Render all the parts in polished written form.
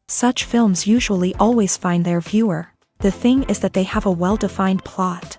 Such films usually always find their viewer. The thing is that they have a well-defined plot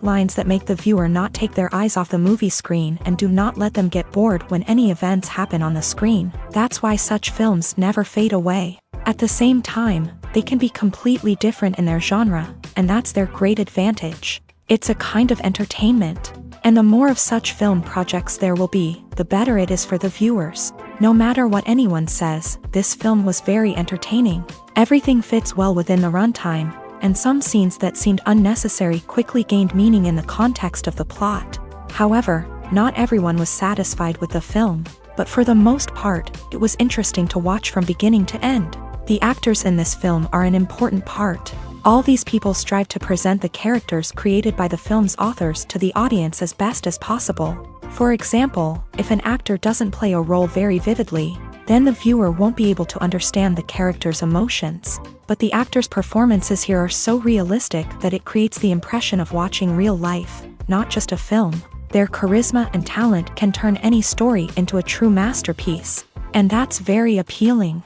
lines that make the viewer not take their eyes off the movie screen and do not let them get bored when any events happen on the screen. That's why such films never fade away. At the same time, they can be completely different in their genre, and that's their great advantage. It's a kind of entertainment. And the more of such film projects there will be, the better it is for the viewers. No matter what anyone says, this film was very entertaining. Everything fits well within the runtime, and some scenes that seemed unnecessary quickly gained meaning in the context of the plot. However, not everyone was satisfied with the film, but for the most part, it was interesting to watch from beginning to end. The actors in this film are an important part. All these people strive to present the characters created by the film's authors to the audience as best as possible. For example, if an actor doesn't play a role very vividly, then the viewer won't be able to understand the character's emotions. But the actors' performances here are so realistic that it creates the impression of watching real life, not just a film. Their charisma and talent can turn any story into a true masterpiece, and that's very appealing.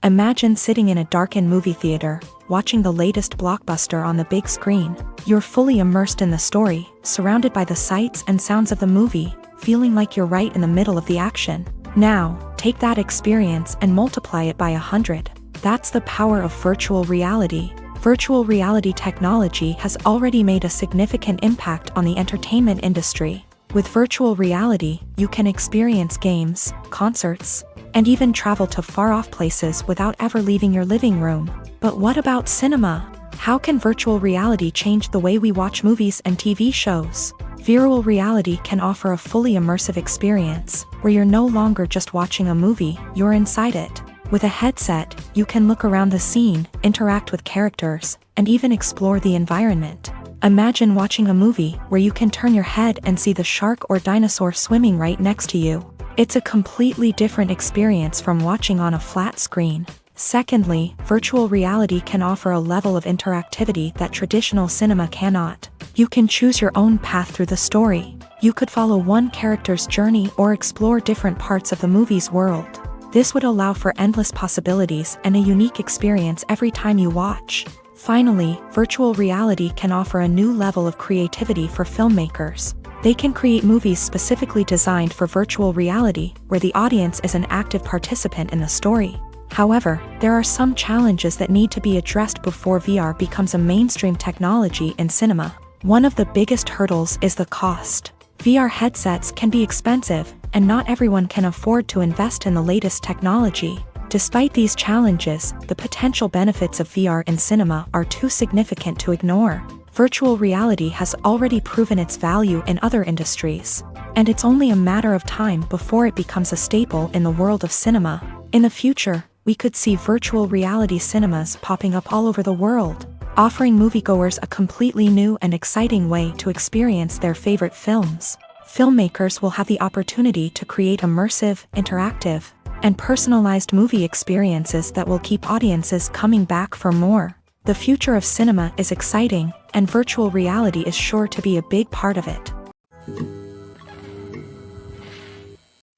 Imagine sitting in a darkened movie theater, watching the latest blockbuster on the big screen. You're fully immersed in the story, surrounded by the sights and sounds of the movie, feeling like you're right in the middle of the action. Now, take that experience and multiply it by 100. That's the power of virtual reality. Virtual reality technology has already made a significant impact on the entertainment industry. With virtual reality, you can experience games, concerts, and even travel to far-off places without ever leaving your living room. But what about cinema? How can virtual reality change the way we watch movies and TV shows? Virtual reality can offer a fully immersive experience, where you're no longer just watching a movie, you're inside it. With a headset, you can look around the scene, interact with characters, and even explore the environment. Imagine watching a movie where you can turn your head and see the shark or dinosaur swimming right next to you. It's a completely different experience from watching on a flat screen. Secondly, virtual reality can offer a level of interactivity that traditional cinema cannot. You can choose your own path through the story. You could follow one character's journey or explore different parts of the movie's world. This would allow for endless possibilities and a unique experience every time you watch. Finally, virtual reality can offer a new level of creativity for filmmakers. They can create movies specifically designed for virtual reality, where the audience is an active participant in the story. However, there are some challenges that need to be addressed before VR becomes a mainstream technology in cinema. One of the biggest hurdles is the cost. VR headsets can be expensive, and not everyone can afford to invest in the latest technology. Despite these challenges, the potential benefits of VR in cinema are too significant to ignore. Virtual reality has already proven its value in other industries, and it's only a matter of time before it becomes a staple in the world of cinema. In the future, we could see virtual reality cinemas popping up all over the world, offering moviegoers a completely new and exciting way to experience their favorite films. Filmmakers will have the opportunity to create immersive, interactive, and personalized movie experiences that will keep audiences coming back for more. The future of cinema is exciting, and virtual reality is sure to be a big part of it.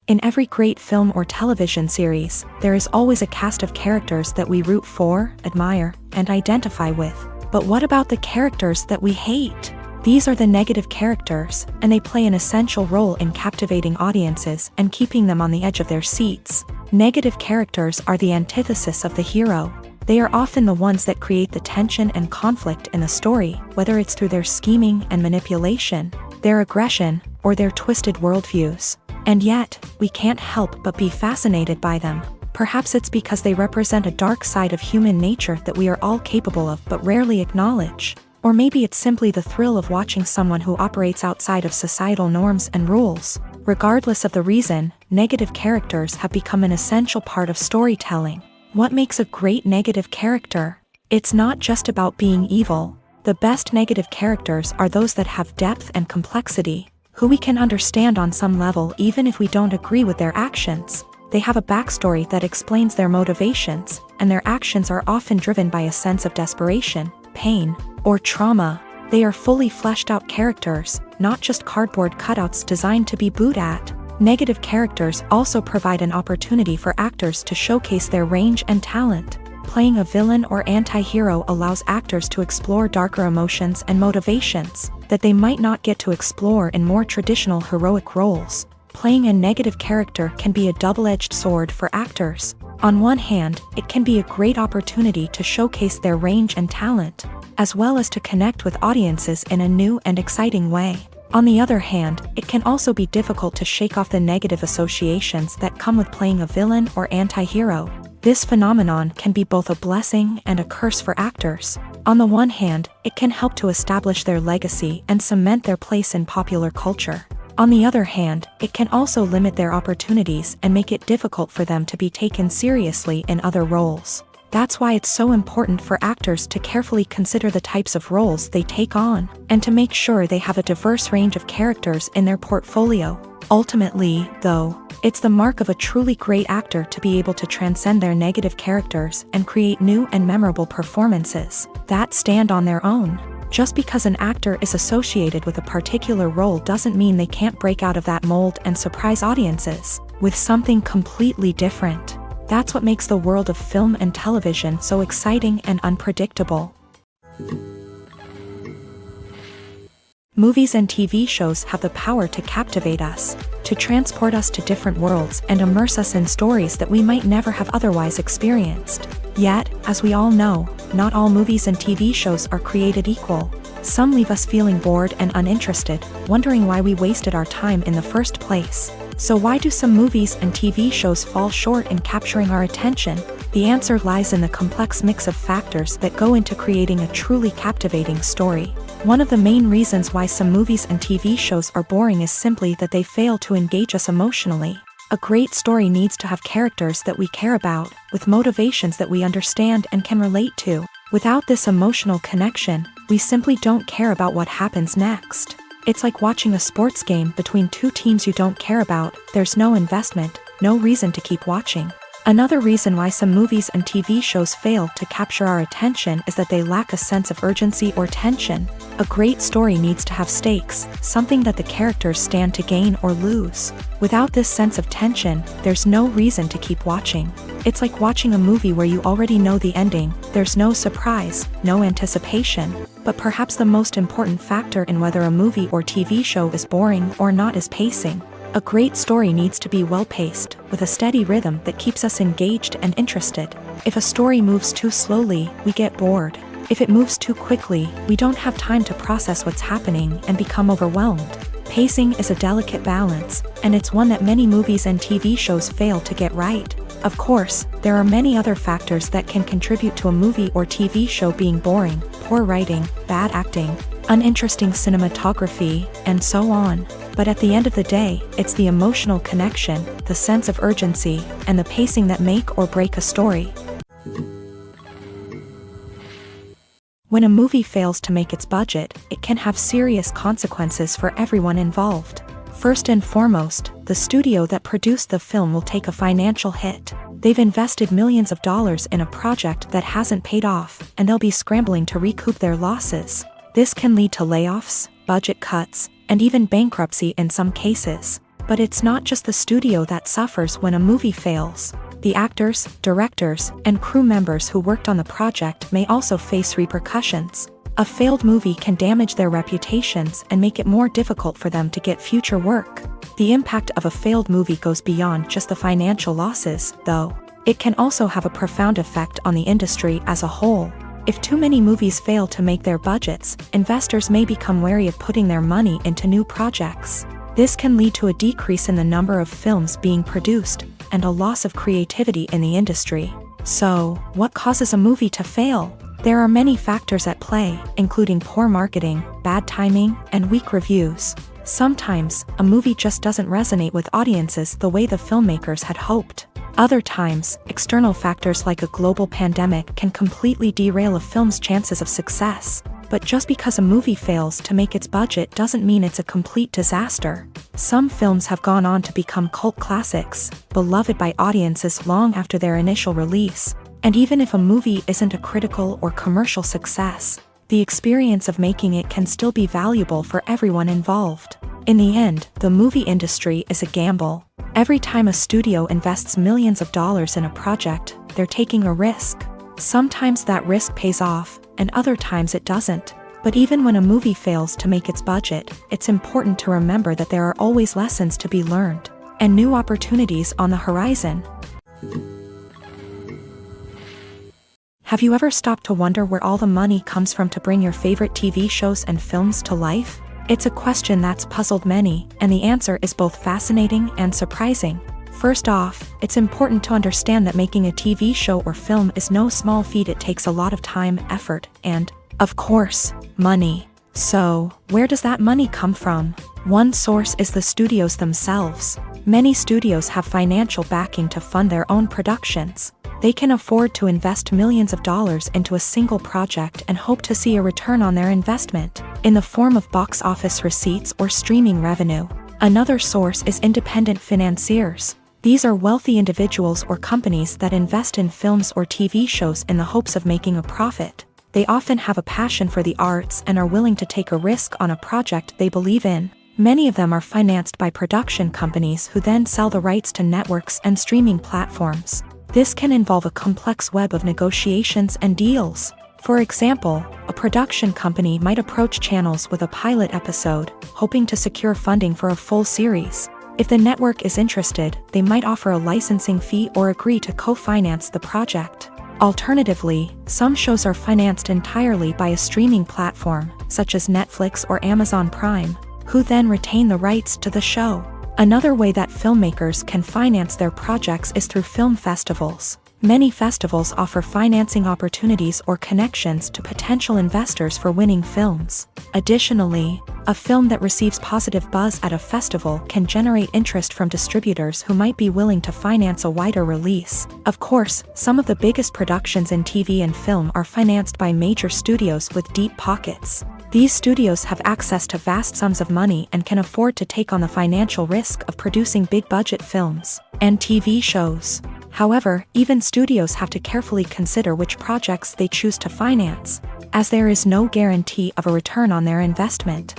In every great film or television series, there is always a cast of characters that we root for, admire, and identify with. But what about the characters that we hate? These are the negative characters, and they play an essential role in captivating audiences and keeping them on the edge of their seats. Negative characters are the antithesis of the hero. They are often the ones that create the tension and conflict in the story, whether it's through their scheming and manipulation, their aggression, or their twisted worldviews. And yet, we can't help but be fascinated by them. Perhaps it's because they represent a dark side of human nature that we are all capable of but rarely acknowledge. Or maybe it's simply the thrill of watching someone who operates outside of societal norms and rules. Regardless of the reason, negative characters have become an essential part of storytelling. What makes a great negative character? It's not just about being evil. The best negative characters are those that have depth and complexity, who we can understand on some level even if we don't agree with their actions. They have a backstory that explains their motivations, and their actions are often driven by a sense of desperation, pain, or trauma. They are fully fleshed out characters, not just cardboard cutouts designed to be booed at. Negative characters also provide an opportunity for actors to showcase their range and talent. Playing a villain or anti-hero allows actors to explore darker emotions and motivations that they might not get to explore in more traditional heroic roles. Playing a negative character can be a double-edged sword for actors. On one hand, it can be a great opportunity to showcase their range and talent, as well as to connect with audiences in a new and exciting way. On the other hand, it can also be difficult to shake off the negative associations that come with playing a villain or anti-hero. This phenomenon can be both a blessing and a curse for actors. On the one hand, it can help to establish their legacy and cement their place in popular culture. On the other hand, it can also limit their opportunities and make it difficult for them to be taken seriously in other roles. That's why it's so important for actors to carefully consider the types of roles they take on, and to make sure they have a diverse range of characters in their portfolio. Ultimately, though, it's the mark of a truly great actor to be able to transcend their negative characters and create new and memorable performances that stand on their own. Just because an actor is associated with a particular role doesn't mean they can't break out of that mold and surprise audiences with something completely different. That's what makes the world of film and television so exciting and unpredictable. Movies and TV shows have the power to captivate us, to transport us to different worlds and immerse us in stories that we might never have otherwise experienced. Yet, as we all know, not all movies and TV shows are created equal. Some leave us feeling bored and uninterested, wondering why we wasted our time in the first place. So why do some movies and TV shows fall short in capturing our attention? The answer lies in the complex mix of factors that go into creating a truly captivating story. One of the main reasons why some movies and TV shows are boring is simply that they fail to engage us emotionally. A great story needs to have characters that we care about, with motivations that we understand and can relate to. Without this emotional connection, we simply don't care about what happens next. It's like watching a sports game between two teams you don't care about. There's no investment, no reason to keep watching. Another reason why some movies and TV shows fail to capture our attention is that they lack a sense of urgency or tension. A great story needs to have stakes, something that the characters stand to gain or lose. Without this sense of tension, there's no reason to keep watching. It's like watching a movie where you already know the ending. There's no surprise, no anticipation. But perhaps the most important factor in whether a movie or TV show is boring or not is pacing. A great story needs to be well-paced, with a steady rhythm that keeps us engaged and interested. If a story moves too slowly, we get bored. If it moves too quickly, we don't have time to process what's happening and become overwhelmed. Pacing is a delicate balance, and it's one that many movies and TV shows fail to get right. Of course, there are many other factors that can contribute to a movie or TV show being boring: poor writing, bad acting, uninteresting cinematography, and so on. But at the end of the day, it's the emotional connection, the sense of urgency, and the pacing that make or break a story. When a movie fails to make its budget, it can have serious consequences for everyone involved. First and foremost, the studio that produced the film will take a financial hit. They've invested millions of dollars in a project that hasn't paid off, and they'll be scrambling to recoup their losses. This can lead to layoffs, budget cuts, and even bankruptcy in some cases. But it's not just the studio that suffers when a movie fails. The actors, directors, and crew members who worked on the project may also face repercussions. A failed movie can damage their reputations and make it more difficult for them to get future work. The impact of a failed movie goes beyond just the financial losses, though. It can also have a profound effect on the industry as a whole. If too many movies fail to make their budgets, investors may become wary of putting their money into new projects. This can lead to a decrease in the number of films being produced, and a loss of creativity in the industry. So, what causes a movie to fail? There are many factors at play, including poor marketing, bad timing, and weak reviews. Sometimes, a movie just doesn't resonate with audiences the way the filmmakers had hoped. Other times, external factors like a global pandemic can completely derail a film's chances of success. But just because a movie fails to make its budget doesn't mean it's a complete disaster. Some films have gone on to become cult classics, beloved by audiences long after their initial release. And even if a movie isn't a critical or commercial success, the experience of making it can still be valuable for everyone involved. In the end, the movie industry is a gamble. Every time a studio invests millions of dollars in a project, they're taking a risk. Sometimes that risk pays off, and other times it doesn't. But even when a movie fails to make its budget, it's important to remember that there are always lessons to be learned, and new opportunities on the horizon. Have you ever stopped to wonder where all the money comes from to bring your favorite TV shows and films to life? It's a question that's puzzled many, and the answer is both fascinating and surprising. First off, it's important to understand that making a TV show or film is no small feat. It takes a lot of time, effort, and, of course, money. So, where does that money come from? One source is the studios themselves. Many studios have financial backing to fund their own productions. They can afford to invest millions of dollars into a single project and hope to see a return on their investment, in the form of box office receipts or streaming revenue. Another source is independent financiers. These are wealthy individuals or companies that invest in films or TV shows in the hopes of making a profit. They often have a passion for the arts and are willing to take a risk on a project they believe in. Many of them are financed by production companies who then sell the rights to networks and streaming platforms. This can involve a complex web of negotiations and deals. For example, a production company might approach channels with a pilot episode, hoping to secure funding for a full series. If the network is interested, they might offer a licensing fee or agree to co-finance the project. Alternatively, some shows are financed entirely by a streaming platform, such as Netflix or Amazon Prime, who then retain the rights to the show. Another way that filmmakers can finance their projects is through film festivals. Many festivals offer financing opportunities or connections to potential investors for winning films. Additionally, a film that receives positive buzz at a festival can generate interest from distributors who might be willing to finance a wider release. Of course, some of the biggest productions in TV and film are financed by major studios with deep pockets. These studios have access to vast sums of money and can afford to take on the financial risk of producing big-budget films and TV shows. However, even studios have to carefully consider which projects they choose to finance, as there is no guarantee of a return on their investment.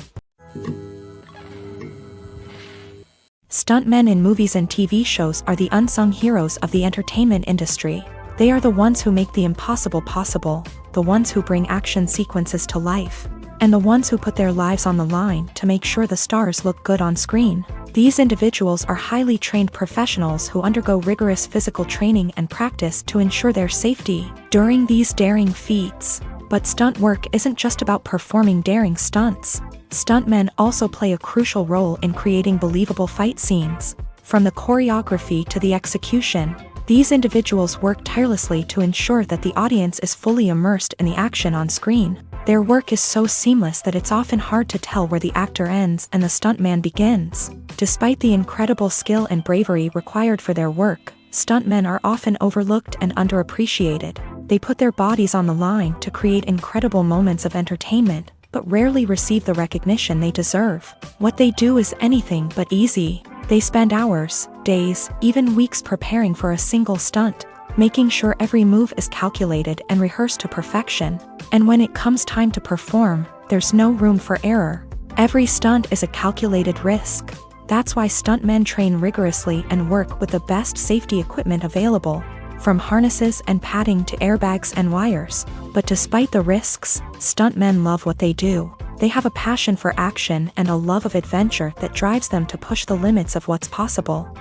Stuntmen in movies and TV shows are the unsung heroes of the entertainment industry. They are the ones who make the impossible possible, the ones who bring action sequences to life, and the ones who put their lives on the line to make sure the stars look good on screen. These individuals are highly trained professionals who undergo rigorous physical training and practice to ensure their safety during these daring feats. But stunt work isn't just about performing daring stunts. Stuntmen also play a crucial role in creating believable fight scenes. From the choreography to the execution, these individuals work tirelessly to ensure that the audience is fully immersed in the action on screen. Their work is so seamless that it's often hard to tell where the actor ends and the stuntman begins. Despite the incredible skill and bravery required for their work, stuntmen are often overlooked and underappreciated. They put their bodies on the line to create incredible moments of entertainment, but rarely receive the recognition they deserve. What they do is anything but easy. They spend hours, days, even weeks preparing for a single stunt, making sure every move is calculated and rehearsed to perfection. And when it comes time to perform, there's no room for error. Every stunt is a calculated risk. That's why stuntmen train rigorously and work with the best safety equipment available, from harnesses and padding to airbags and wires. But despite the risks, stuntmen love what they do. They have a passion for action and a love of adventure that drives them to push the limits of what's possible.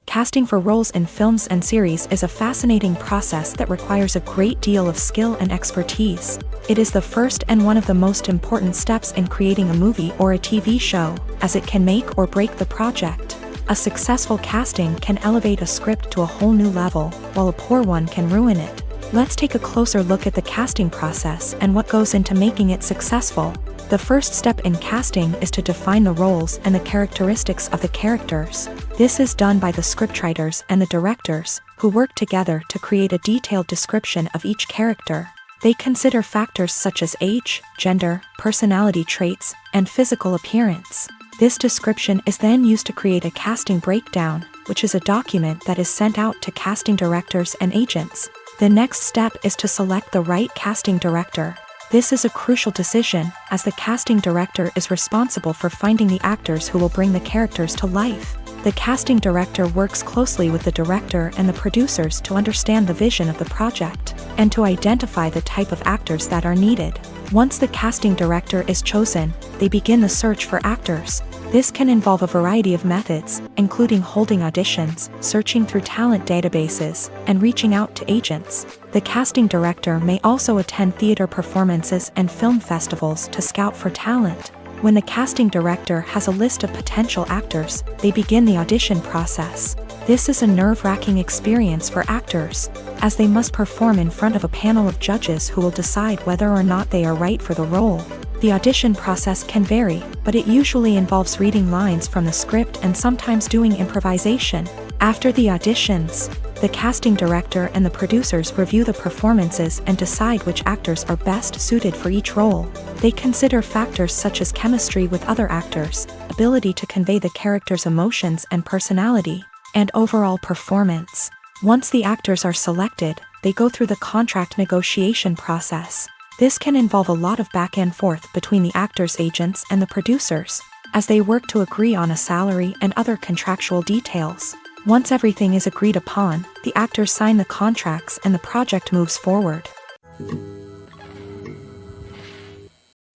Casting for roles in films and series is a fascinating process that requires a great deal of skill and expertise. It is the first and one of the most important steps in creating a movie or a TV show, as it can make or break the project. A successful casting can elevate a script to a whole new level, while a poor one can ruin it. Let's take a closer look at the casting process and what goes into making it successful. The first step in casting is to define the roles and the characteristics of the characters. This is done by the scriptwriters and the directors, who work together to create a detailed description of each character. They consider factors such as age, gender, personality traits, and physical appearance. This description is then used to create a casting breakdown, which is a document that is sent out to casting directors and agents. The next step is to select the right casting director. This is a crucial decision, as the casting director is responsible for finding the actors who will bring the characters to life. The casting director works closely with the director and the producers to understand the vision of the project, and to identify the type of actors that are needed. Once the casting director is chosen, they begin the search for actors. This can involve a variety of methods, including holding auditions, searching through talent databases, and reaching out to agents. The casting director may also attend theater performances and film festivals to scout for talent. When the casting director has a list of potential actors, they begin the audition process. This is a nerve-wracking experience for actors, as they must perform in front of a panel of judges who will decide whether or not they are right for the role. The audition process can vary, but it usually involves reading lines from the script and sometimes doing improvisation. After the auditions, the casting director and the producers review the performances and decide which actors are best suited for each role. They consider factors such as chemistry with other actors, ability to convey the character's emotions and personality, and overall performance. Once the actors are selected, they go through the contract negotiation process. This can involve a lot of back and forth between the actors' agents and the producers, as they work to agree on a salary and other contractual details. Once everything is agreed upon, the actors sign the contracts and the project moves forward.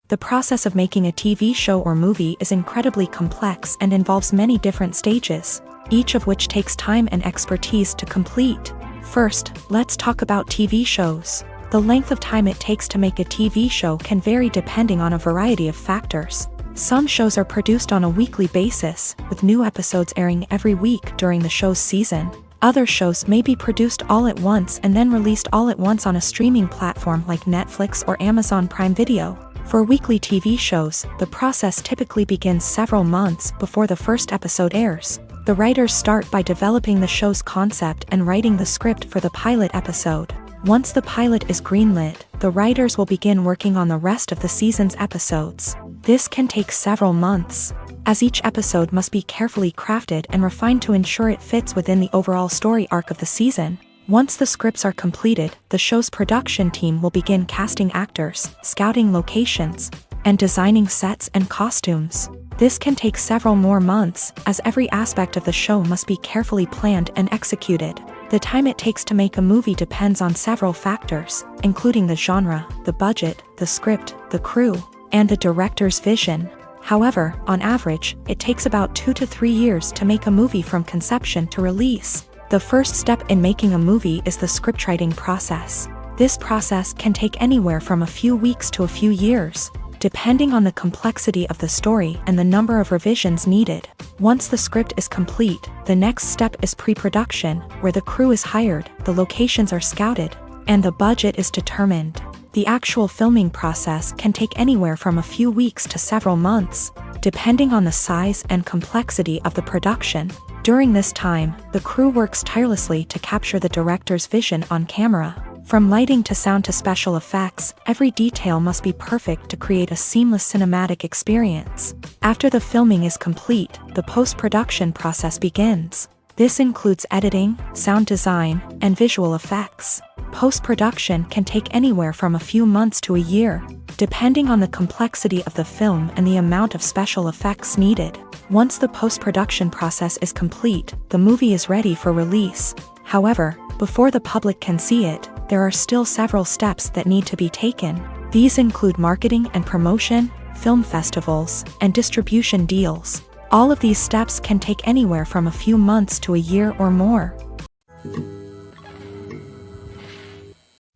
The process of making a TV show or movie is incredibly complex and involves many different stages, each of which takes time and expertise to complete. First, let's talk about TV shows. The length of time it takes to make a TV show can vary depending on a variety of factors. Some shows are produced on a weekly basis, with new episodes airing every week during the show's season. Other shows may be produced all at once and then released all at once on a streaming platform like Netflix or Amazon Prime Video. For weekly TV shows, the process typically begins several months before the first episode airs. The writers start by developing the show's concept and writing the script for the pilot episode. Once the pilot is greenlit, the writers will begin working on the rest of the season's episodes. This can take several months, as each episode must be carefully crafted and refined to ensure it fits within the overall story arc of the season. Once the scripts are completed, the show's production team will begin casting actors, scouting locations, and designing sets and costumes. This can take several more months, as every aspect of the show must be carefully planned and executed. The time it takes to make a movie depends on several factors, including the genre, the budget, the script, the crew, and the director's vision. However, on average, it takes about 2 to 3 years to make a movie from conception to release. The first step in making a movie is the scriptwriting process. This process can take anywhere from a few weeks to a few years, depending on the complexity of the story and the number of revisions needed. Once the script is complete, the next step is pre-production, where the crew is hired, the locations are scouted, and the budget is determined. The actual filming process can take anywhere from a few weeks to several months, depending on the size and complexity of the production. During this time, the crew works tirelessly to capture the director's vision on camera. From lighting to sound to special effects, every detail must be perfect to create a seamless cinematic experience. After the filming is complete, the post-production process begins. This includes editing, sound design, and visual effects. Post-production can take anywhere from a few months to a year, depending on the complexity of the film and the amount of special effects needed. Once the post-production process is complete, the movie is ready for release. However, Before the public can see it, there are still several steps that need to be taken. These include marketing and promotion, film festivals, and distribution deals. All of these steps can take anywhere from a few months to a year or more.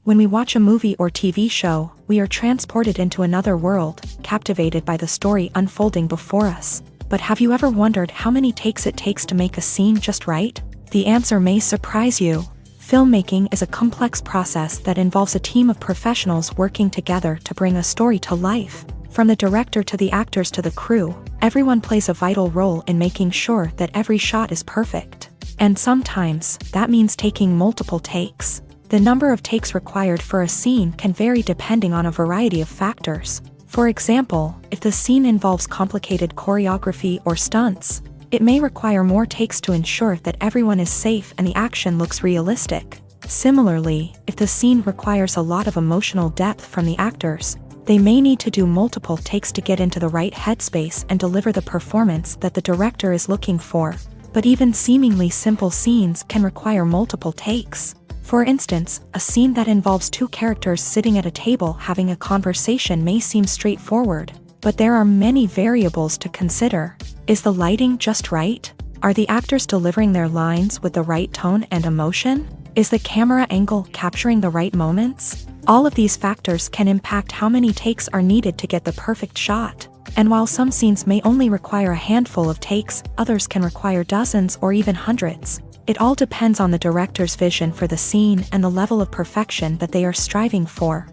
When we watch a movie or TV show, we are transported into another world, captivated by the story unfolding before us. But have you ever wondered how many takes it takes to make a scene just right? The answer may surprise you. Filmmaking is a complex process that involves a team of professionals working together to bring a story to life. From the director to the actors to the crew, everyone plays a vital role in making sure that every shot is perfect. And sometimes, that means taking multiple takes. The number of takes required for a scene can vary depending on a variety of factors. For example, if the scene involves complicated choreography or stunts, it may require more takes to ensure that everyone is safe and the action looks realistic. Similarly, if the scene requires a lot of emotional depth from the actors, they may need to do multiple takes to get into the right headspace and deliver the performance that the director is looking for. But even seemingly simple scenes can require multiple takes. For instance, a scene that involves two characters sitting at a table having a conversation may seem straightforward, but there are many variables to consider. Is the lighting just right? Are the actors delivering their lines with the right tone and emotion? Is the camera angle capturing the right moments? All of these factors can impact how many takes are needed to get the perfect shot. And while some scenes may only require a handful of takes, others can require dozens or even hundreds. It all depends on the director's vision for the scene and the level of perfection that they are striving for.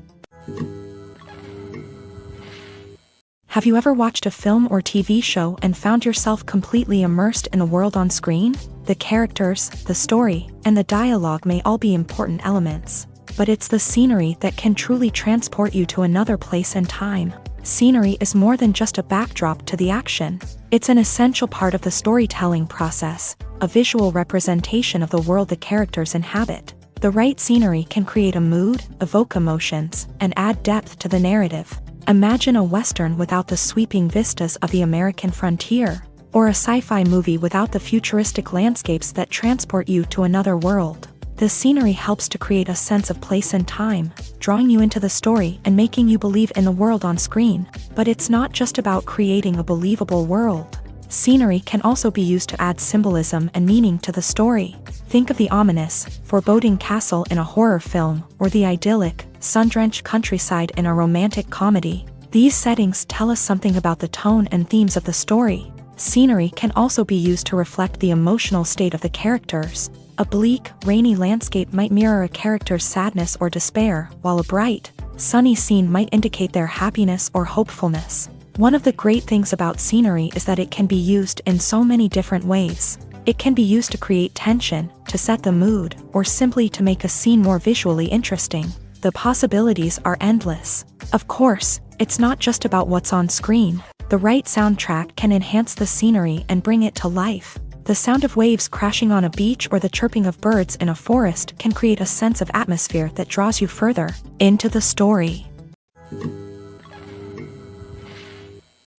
Have you ever watched a film or TV show and found yourself completely immersed in the world on screen? The characters, the story, and the dialogue may all be important elements, but it's the scenery that can truly transport you to another place and time. Scenery is more than just a backdrop to the action. It's an essential part of the storytelling process, a visual representation of the world the characters inhabit. The right scenery can create a mood, evoke emotions, and add depth to the narrative. Imagine a Western without the sweeping vistas of the American frontier, or a sci-fi movie without the futuristic landscapes that transport you to another world. The scenery helps to create a sense of place and time, drawing you into the story and making you believe in the world on screen. But it's not just about creating a believable world. Scenery can also be used to add symbolism and meaning to the story. Think of the ominous, foreboding castle in a horror film, or the idyllic, sun-drenched countryside in a romantic comedy. These settings tell us something about the tone and themes of the story. Scenery can also be used to reflect the emotional state of the characters. A bleak, rainy landscape might mirror a character's sadness or despair, while a bright, sunny scene might indicate their happiness or hopefulness. One of the great things about scenery is that it can be used in so many different ways. It can be used to create tension, to set the mood, or simply to make a scene more visually interesting. The possibilities are endless. Of course, it's not just about what's on screen. The right soundtrack can enhance the scenery and bring it to life. The sound of waves crashing on a beach or the chirping of birds in a forest can create a sense of atmosphere that draws you further into the story.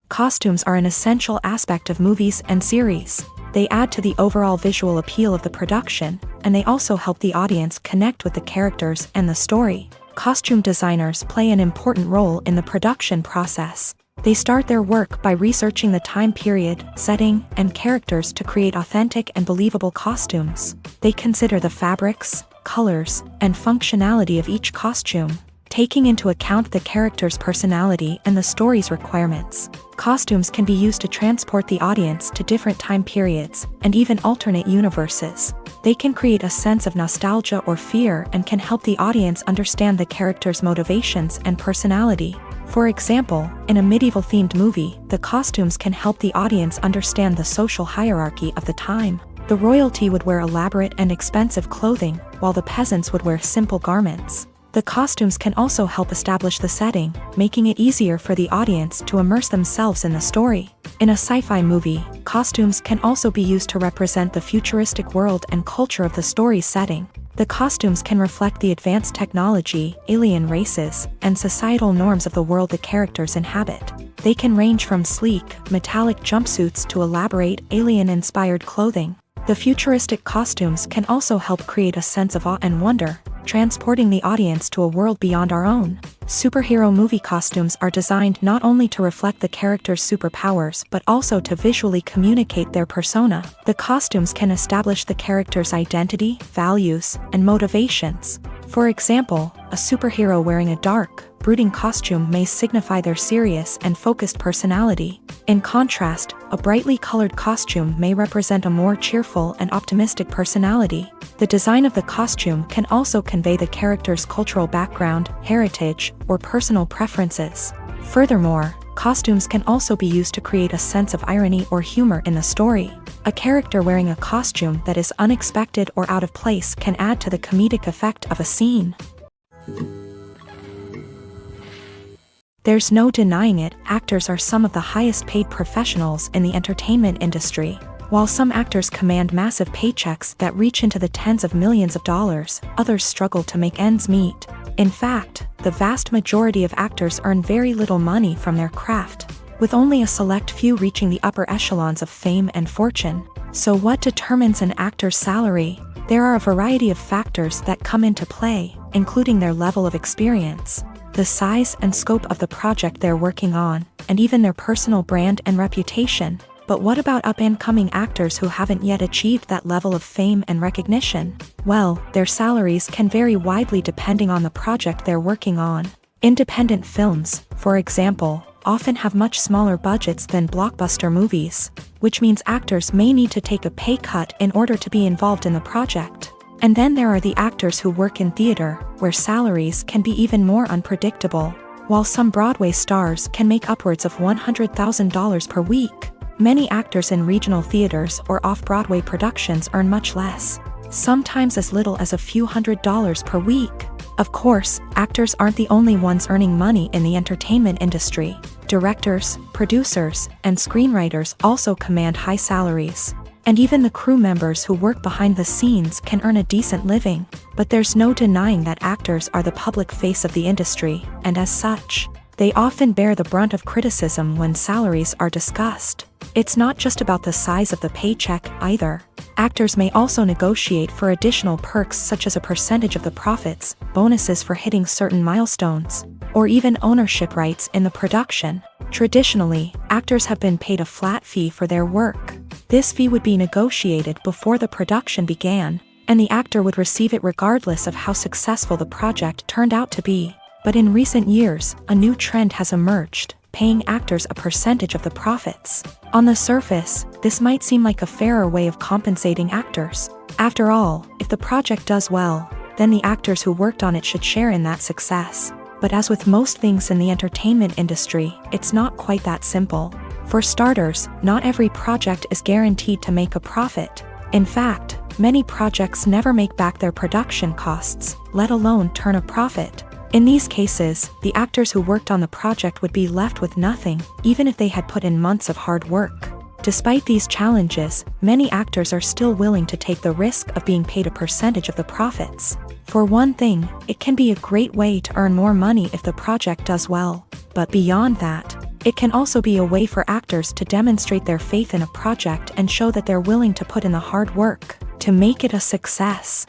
Costumes are an essential aspect of movies and series. They add to the overall visual appeal of the production, and they also help the audience connect with the characters and the story. Costume designers play an important role in the production process. They start their work by researching the time period, setting, and characters to create authentic and believable costumes. They consider the fabrics, colors, and functionality of each costume, taking into account the character's personality and the story's requirements. Costumes can be used to transport the audience to different time periods, and even alternate universes. They can create a sense of nostalgia or fear and can help the audience understand the character's motivations and personality. For example, in a medieval-themed movie, the costumes can help the audience understand the social hierarchy of the time. The royalty would wear elaborate and expensive clothing, while the peasants would wear simple garments. The costumes can also help establish the setting, making it easier for the audience to immerse themselves in the story. In a sci-fi movie, costumes can also be used to represent the futuristic world and culture of the story's setting. The costumes can reflect the advanced technology, alien races, and societal norms of the world the characters inhabit. They can range from sleek, metallic jumpsuits to elaborate, alien-inspired clothing. The futuristic costumes can also help create a sense of awe and wonder, transporting the audience to a world beyond our own. Superhero movie costumes are designed not only to reflect the character's superpowers but also to visually communicate their persona. The costumes can establish the character's identity, values, and motivations. For example, a superhero wearing a dark, brooding costume may signify their serious and focused personality. In contrast, a brightly colored costume may represent a more cheerful and optimistic personality. The design of the costume can also convey the character's cultural background, heritage, or personal preferences. Furthermore, costumes can also be used to create a sense of irony or humor in the story. A character wearing a costume that is unexpected or out of place can add to the comedic effect of a scene. There's no denying it, actors are some of the highest paid professionals in the entertainment industry. While some actors command massive paychecks that reach into the tens of millions of dollars, others struggle to make ends meet. In fact, the vast majority of actors earn very little money from their craft, with only a select few reaching the upper echelons of fame and fortune. So what determines an actor's salary? There are a variety of factors that come into play, including their level of experience, the size and scope of the project they're working on, and even their personal brand and reputation. But what about up-and-coming actors who haven't yet achieved that level of fame and recognition? Well, their salaries can vary widely depending on the project they're working on. Independent films, for example, often have much smaller budgets than blockbuster movies, which means actors may need to take a pay cut in order to be involved in the project. And then there are the actors who work in theater, where salaries can be even more unpredictable. While some Broadway stars can make upwards of $100,000 per week, many actors in regional theaters or off-Broadway productions earn much less, sometimes as little as a few $100s per week. Of course, actors aren't the only ones earning money in the entertainment industry. Directors, producers, and screenwriters also command high salaries. And even the crew members who work behind the scenes can earn a decent living. But there's no denying that actors are the public face of the industry, and as such, they often bear the brunt of criticism when salaries are discussed. It's not just about the size of the paycheck, either. Actors may also negotiate for additional perks such as a percentage of the profits, bonuses for hitting certain milestones, or even ownership rights in the production. Traditionally, actors have been paid a flat fee for their work. This fee would be negotiated before the production began, and the actor would receive it regardless of how successful the project turned out to be. But in recent years, a new trend has emerged, paying actors a percentage of the profits. On the surface, this might seem like a fairer way of compensating actors. After all, if the project does well, then the actors who worked on it should share in that success. But as with most things in the entertainment industry, it's not quite that simple. For starters, not every project is guaranteed to make a profit. In fact, many projects never make back their production costs, let alone turn a profit. In these cases, the actors who worked on the project would be left with nothing, even if they had put in months of hard work. Despite these challenges, many actors are still willing to take the risk of being paid a percentage of the profits. For one thing, it can be a great way to earn more money if the project does well. But beyond that, it can also be a way for actors to demonstrate their faith in a project and show that they're willing to put in the hard work to make it a success.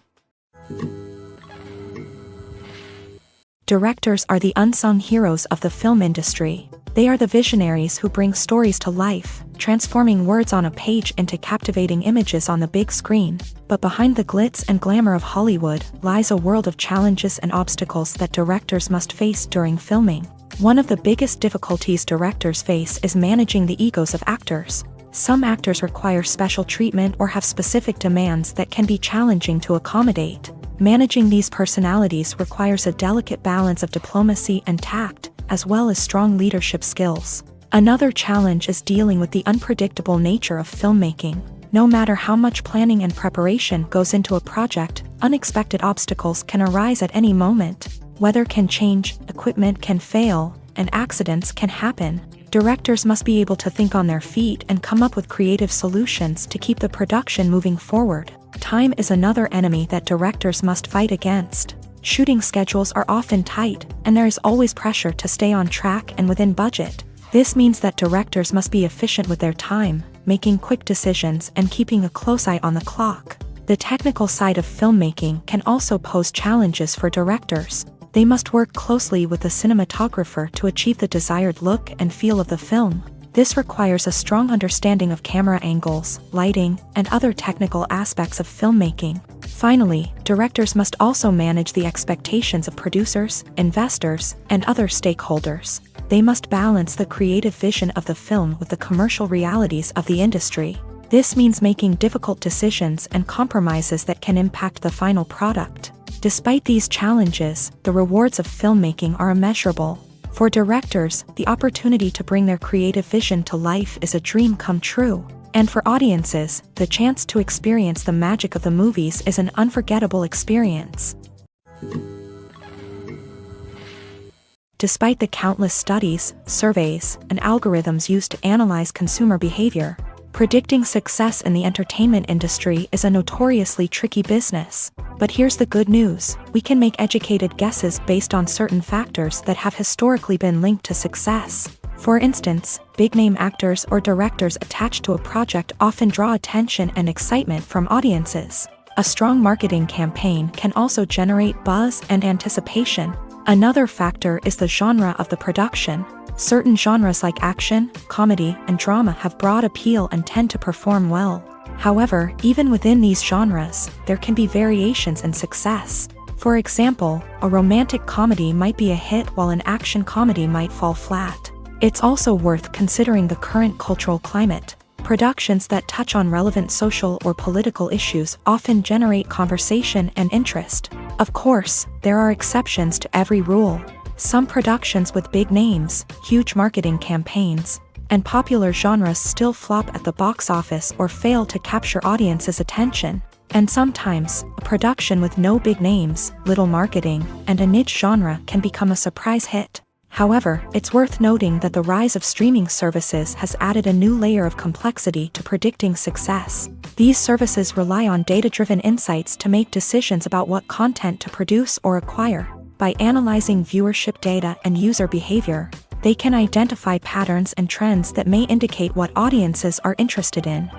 Directors are the unsung heroes of the film industry. They are the visionaries who bring stories to life, transforming words on a page into captivating images on the big screen. But behind the glitz and glamour of Hollywood lies a world of challenges and obstacles that directors must face during filming. One of the biggest difficulties directors face is managing the egos of actors. Some actors require special treatment or have specific demands that can be challenging to accommodate. Managing these personalities requires a delicate balance of diplomacy and tact, as well as strong leadership skills. Another challenge is dealing with the unpredictable nature of filmmaking. No matter how much planning and preparation goes into a project, unexpected obstacles can arise at any moment. Weather can change, equipment can fail, and accidents can happen. Directors must be able to think on their feet and come up with creative solutions to keep the production moving forward. Time is another enemy that directors must fight against. Shooting schedules are often tight, and there is always pressure to stay on track and within budget. This means that directors must be efficient with their time, making quick decisions and keeping a close eye on the clock. The technical side of filmmaking can also pose challenges for directors. They must work closely with the cinematographer to achieve the desired look and feel of the film. This requires a strong understanding of camera angles, lighting, and other technical aspects of filmmaking. Finally, directors must also manage the expectations of producers, investors, and other stakeholders. They must balance the creative vision of the film with the commercial realities of the industry. This means making difficult decisions and compromises that can impact the final product. Despite these challenges, the rewards of filmmaking are immeasurable. For directors, the opportunity to bring their creative vision to life is a dream come true. And for audiences, the chance to experience the magic of the movies is an unforgettable experience. Despite the countless studies, surveys, and algorithms used to analyze consumer behavior, predicting success in the entertainment industry is a notoriously tricky business. But here's the good news: we can make educated guesses based on certain factors that have historically been linked to success. For instance, big-name actors or directors attached to a project often draw attention and excitement from audiences. A strong marketing campaign can also generate buzz and anticipation. Another factor is the genre of the production. Certain genres like action, comedy, and drama have broad appeal and tend to perform well. However, even within these genres, there can be variations in success. For example, a romantic comedy might be a hit while an action comedy might fall flat. It's also worth considering the current cultural climate. Productions that touch on relevant social or political issues often generate conversation and interest. Of course, there are exceptions to every rule. Some productions with big names, huge marketing campaigns, and popular genres still flop at the box office or fail to capture audiences' attention. And sometimes, a production with no big names, little marketing, and a niche genre can become a surprise hit. However, it's worth noting that the rise of streaming services has added a new layer of complexity to predicting success. These services rely on data-driven insights to make decisions about what content to produce or acquire. By analyzing viewership data and user behavior, they can identify patterns and trends that may indicate what audiences are interested in.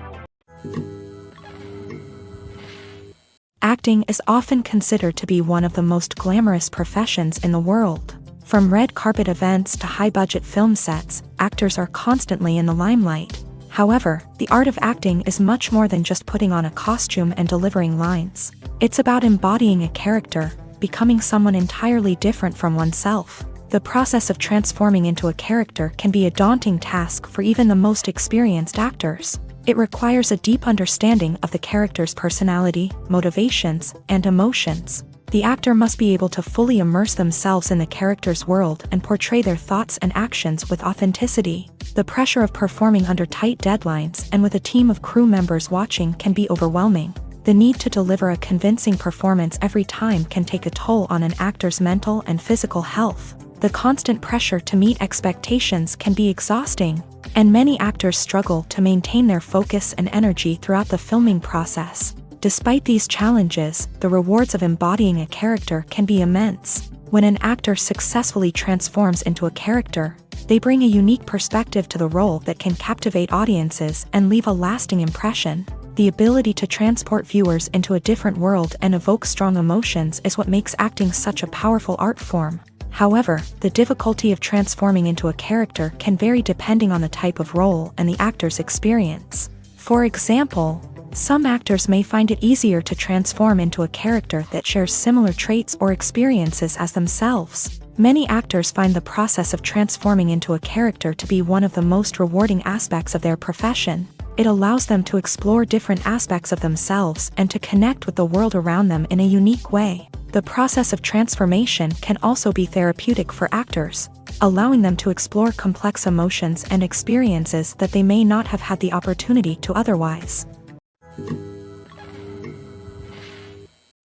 Acting is often considered to be one of the most glamorous professions in the world. From red carpet events to high-budget film sets, actors are constantly in the limelight. However, the art of acting is much more than just putting on a costume and delivering lines. It's about embodying a character, becoming someone entirely different from oneself. The process of transforming into a character can be a daunting task for even the most experienced actors. It requires a deep understanding of the character's personality, motivations, and emotions. The actor must be able to fully immerse themselves in the character's world and portray their thoughts and actions with authenticity. The pressure of performing under tight deadlines and with a team of crew members watching can be overwhelming. The need to deliver a convincing performance every time can take a toll on an actor's mental and physical health. The constant pressure to meet expectations can be exhausting, and many actors struggle to maintain their focus and energy throughout the filming process. Despite these challenges, the rewards of embodying a character can be immense. When an actor successfully transforms into a character, they bring a unique perspective to the role that can captivate audiences and leave a lasting impression. The ability to transport viewers into a different world and evoke strong emotions is what makes acting such a powerful art form. However, the difficulty of transforming into a character can vary depending on the type of role and the actor's experience. For example, some actors may find it easier to transform into a character that shares similar traits or experiences as themselves. Many actors find the process of transforming into a character to be one of the most rewarding aspects of their profession. It allows them to explore different aspects of themselves and to connect with the world around them in a unique way. The process of transformation can also be therapeutic for actors, allowing them to explore complex emotions and experiences that they may not have had the opportunity to otherwise.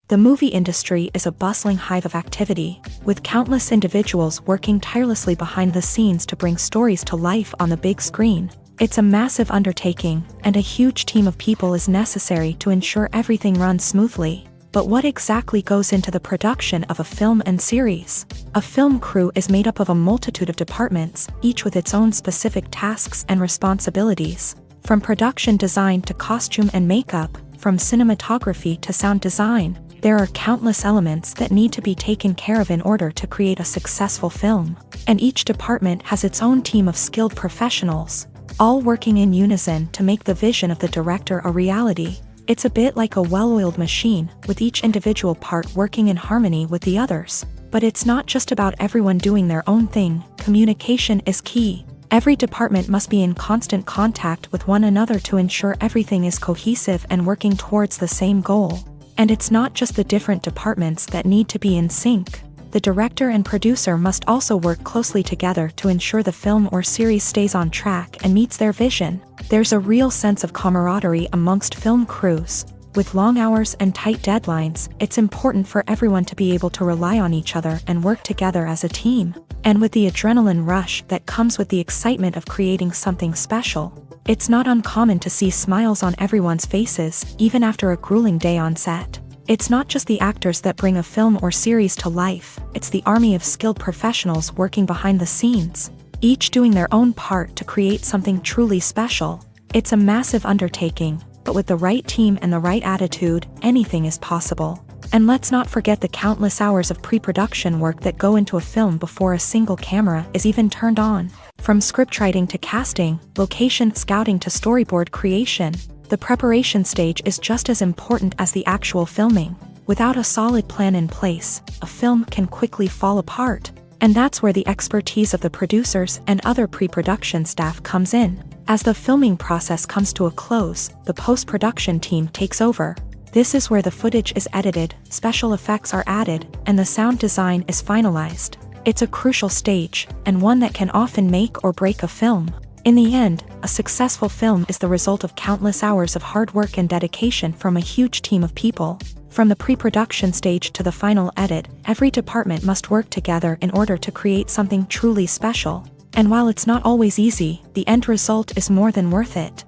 The movie industry is a bustling hive of activity, with countless individuals working tirelessly behind the scenes to bring stories to life on the big screen. It's a massive undertaking, and a huge team of people is necessary to ensure everything runs smoothly. But what exactly goes into the production of a film and series? A film crew is made up of a multitude of departments, each with its own specific tasks and responsibilities. From production design to costume and makeup, from cinematography to sound design, there are countless elements that need to be taken care of in order to create a successful film. And each department has its own team of skilled professionals, all working in unison to make the vision of the director a reality. It's a bit like a well-oiled machine, with each individual part working in harmony with the others. But it's not just about everyone doing their own thing. Communication is key. Every department must be in constant contact with one another to ensure everything is cohesive and working towards the same goal. And it's not just the different departments that need to be in sync. The director and producer must also work closely together to ensure the film or series stays on track and meets their vision. There's a real sense of camaraderie amongst film crews. With long hours and tight deadlines, it's important for everyone to be able to rely on each other and work together as a team. And with the adrenaline rush that comes with the excitement of creating something special, it's not uncommon to see smiles on everyone's faces, even after a grueling day on set. It's not just the actors that bring a film or series to life, it's the army of skilled professionals working behind the scenes, each doing their own part to create something truly special. It's a massive undertaking, but with the right team and the right attitude, anything is possible. And let's not forget the countless hours of pre-production work that go into a film before a single camera is even turned on. From scriptwriting to casting, location scouting to storyboard creation, the preparation stage is just as important as the actual filming. Without a solid plan in place, a film can quickly fall apart. And that's where the expertise of the producers and other pre-production staff comes in. As the filming process comes to a close, the post-production team takes over. This is where the footage is edited, special effects are added, and the sound design is finalized. It's a crucial stage, and one that can often make or break a film. In the end, a successful film is the result of countless hours of hard work and dedication from a huge team of people. From the pre-production stage to the final edit, every department must work together in order to create something truly special. And while it's not always easy, the end result is more than worth it.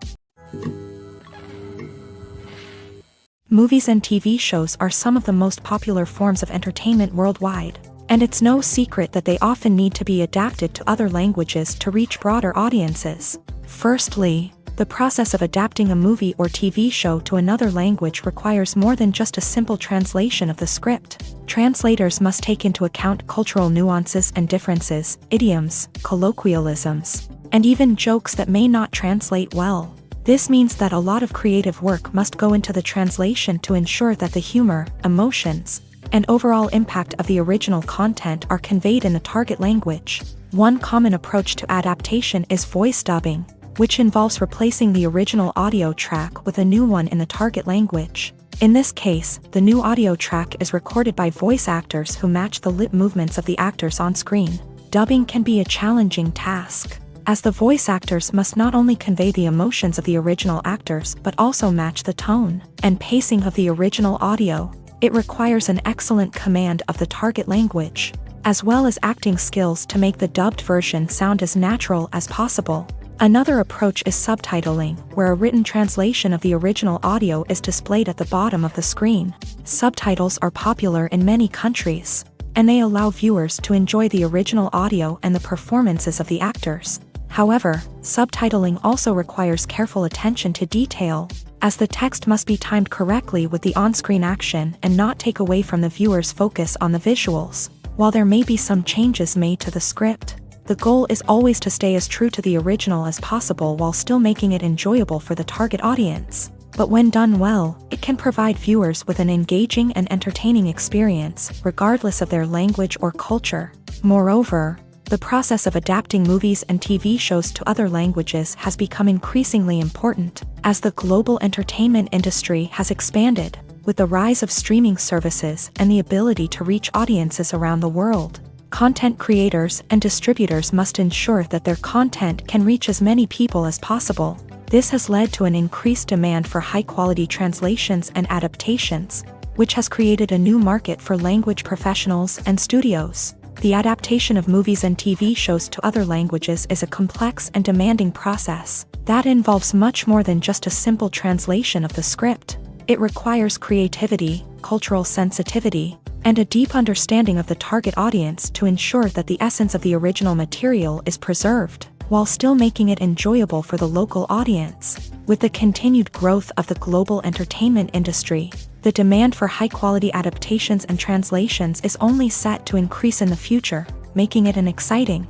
Movies and TV shows are some of the most popular forms of entertainment worldwide. And it's no secret that they often need to be adapted to other languages to reach broader audiences. Firstly, the process of adapting a movie or TV show to another language requires more than just a simple translation of the script. Translators must take into account cultural nuances and differences, idioms, colloquialisms, and even jokes that may not translate well. This means that a lot of creative work must go into the translation to ensure that the humor, emotions, and overall impact of the original content are conveyed in the target language. One common approach to adaptation is voice dubbing, which involves replacing the original audio track with a new one in the target language. In this case, the new audio track is recorded by voice actors who match the lip movements of the actors on screen. Dubbing can be a challenging task, as the voice actors must not only convey the emotions of the original actors but also match the tone and pacing of the original audio. It requires an excellent command of the target language, as well as acting skills to make the dubbed version sound as natural as possible. Another approach is subtitling, where a written translation of the original audio is displayed at the bottom of the screen. Subtitles are popular in many countries, and they allow viewers to enjoy the original audio and the performances of the actors. However, subtitling also requires careful attention to detail, as the text must be timed correctly with the on-screen action and not take away from the viewer's focus on the visuals. While there may be some changes made to the script, the goal is always to stay as true to the original as possible while still making it enjoyable for the target audience. But when done well, it can provide viewers with an engaging and entertaining experience, regardless of their language or culture. Moreover, the process of adapting movies and TV shows to other languages has become increasingly important, as the global entertainment industry has expanded, with the rise of streaming services and the ability to reach audiences around the world. Content creators and distributors must ensure that their content can reach as many people as possible. This has led to an increased demand for high-quality translations and adaptations, which has created a new market for language professionals and studios. The adaptation of movies and TV shows to other languages is a complex and demanding process that involves much more than just a simple translation of the script. It requires creativity, cultural sensitivity, and a deep understanding of the target audience to ensure that the essence of the original material is preserved, while still making it enjoyable for the local audience. With the continued growth of the global entertainment industry, the demand for high-quality adaptations and translations is only set to increase in the future, making it an exciting.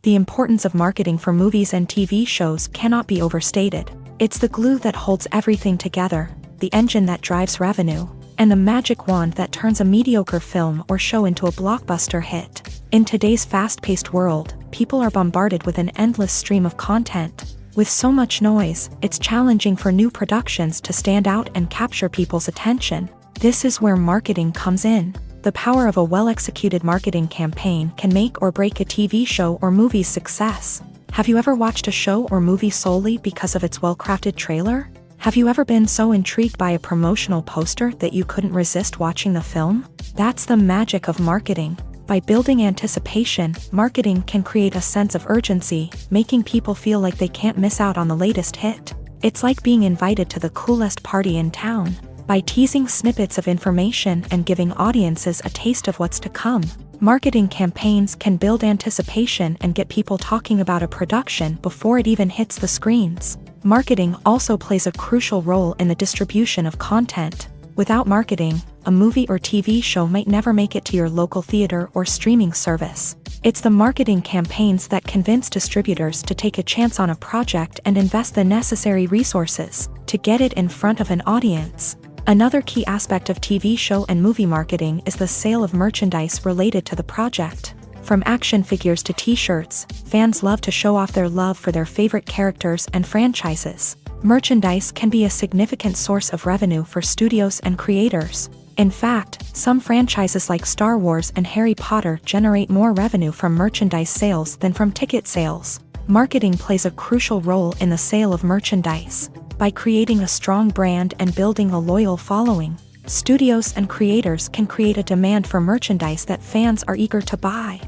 The importance of marketing for movies and TV shows cannot be overstated. It's the glue that holds everything together, the engine that drives revenue, and the magic wand that turns a mediocre film or show into a blockbuster hit. In today's fast-paced world, people are bombarded with an endless stream of content. With so much noise, it's challenging for new productions to stand out and capture people's attention. This is where marketing comes in. The power of a well-executed marketing campaign can make or break a TV show or movie's success. Have you ever watched a show or movie solely because of its well-crafted trailer? Have you ever been so intrigued by a promotional poster that you couldn't resist watching the film? That's the magic of marketing. By building anticipation, marketing can create a sense of urgency, making people feel like they can't miss out on the latest hit. It's like being invited to the coolest party in town. By teasing snippets of information and giving audiences a taste of what's to come, marketing campaigns can build anticipation and get people talking about a production before it even hits the screens. Marketing also plays a crucial role in the distribution of content. Without marketing, a movie or TV show might never make it to your local theater or streaming service. It's the marketing campaigns that convince distributors to take a chance on a project and invest the necessary resources to get it in front of an audience. Another key aspect of TV show and movie marketing is the sale of merchandise related to the project. From action figures to t-shirts, fans love to show off their love for their favorite characters and franchises. Merchandise can be a significant source of revenue for studios and creators. In fact, some franchises like Star Wars and Harry Potter generate more revenue from merchandise sales than from ticket sales. Marketing plays a crucial role in the sale of merchandise. By creating a strong brand and building a loyal following, studios and creators can create a demand for merchandise that fans are eager to buy.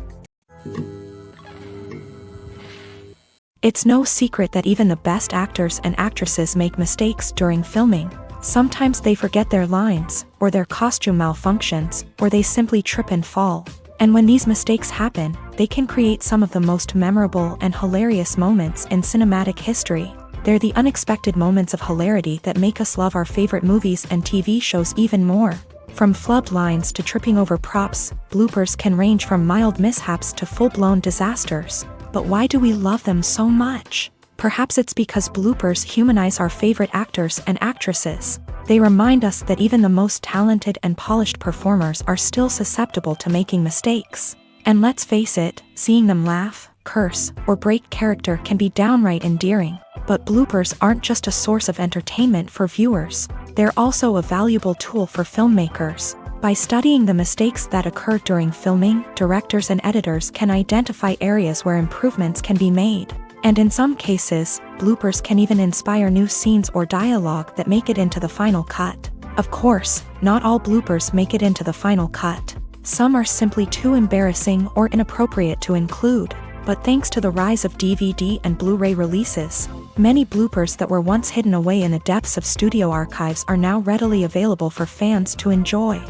It's no secret that even the best actors and actresses make mistakes during filming. Sometimes they forget their lines, or their costume malfunctions, or they simply trip and fall. And when these mistakes happen, they can create some of the most memorable and hilarious moments in cinematic history. They're the unexpected moments of hilarity that make us love our favorite movies and TV shows even more. From flubbed lines to tripping over props, bloopers can range from mild mishaps to full-blown disasters. But why do we love them so much? Perhaps it's because bloopers humanize our favorite actors and actresses. They remind us that even the most talented and polished performers are still susceptible to making mistakes. And let's face it, seeing them laugh, curse, or break character can be downright endearing. But bloopers aren't just a source of entertainment for viewers. They're also a valuable tool for filmmakers. By studying the mistakes that occur during filming, directors and editors can identify areas where improvements can be made. And in some cases, bloopers can even inspire new scenes or dialogue that make it into the final cut. Of course, not all bloopers make it into the final cut. Some are simply too embarrassing or inappropriate to include. But thanks to the rise of DVD and Blu-ray releases, many bloopers that were once hidden away in the depths of studio archives are now readily available for fans to enjoy.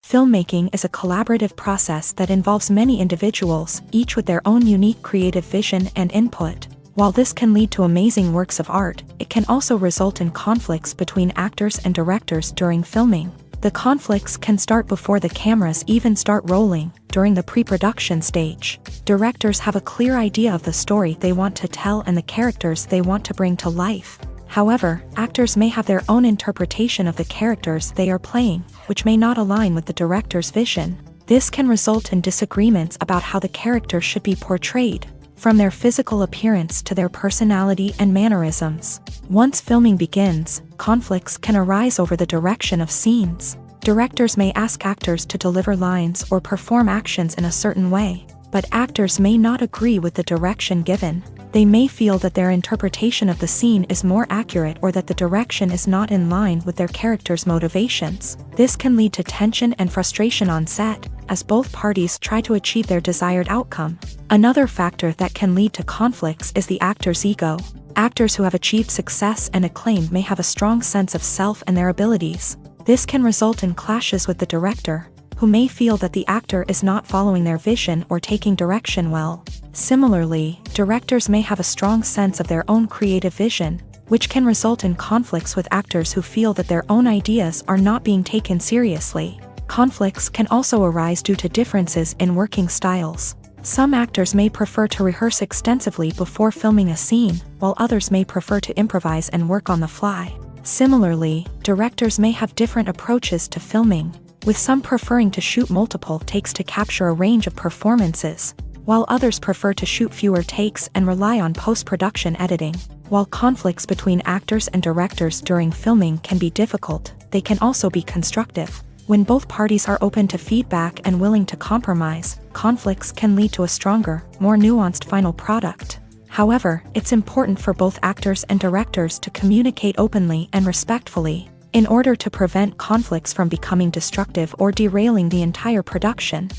Filmmaking is a collaborative process that involves many individuals, each with their own unique creative vision and input. While this can lead to amazing works of art, it can also result in conflicts between actors and directors during filming. The conflicts can start before the cameras even start rolling, during the pre-production stage. Directors have a clear idea of the story they want to tell and the characters they want to bring to life. However, actors may have their own interpretation of the characters they are playing, which may not align with the director's vision. This can result in disagreements about how the character should be portrayed, from their physical appearance to their personality and mannerisms. Once filming begins, conflicts can arise over the direction of scenes. Directors may ask actors to deliver lines or perform actions in a certain way. but actors may not agree with the direction given. They may feel that their interpretation of the scene is more accurate or that the direction is not in line with their character's motivations. This can lead to tension and frustration on set, as both parties try to achieve their desired outcome. Another factor that can lead to conflicts is the actor's ego. Actors who have achieved success and acclaim may have a strong sense of self and their abilities. This can result in clashes with the director, who may feel that the actor is not following their vision or taking direction well. Similarly, directors may have a strong sense of their own creative vision, which can result in conflicts with actors who feel that their own ideas are not being taken seriously. Conflicts can also arise due to differences in working styles. Some actors may prefer to rehearse extensively before filming a scene, while others may prefer to improvise and work on the fly. Similarly, directors may have different approaches to filming, with some preferring to shoot multiple takes to capture a range of performances, while others prefer to shoot fewer takes and rely on post-production editing. While conflicts between actors and directors during filming can be difficult, they can also be constructive. When both parties are open to feedback and willing to compromise, conflicts can lead to a stronger, more nuanced final product. However, it's important for both actors and directors to communicate openly and respectfully, in order to prevent conflicts from becoming destructive or derailing the entire production.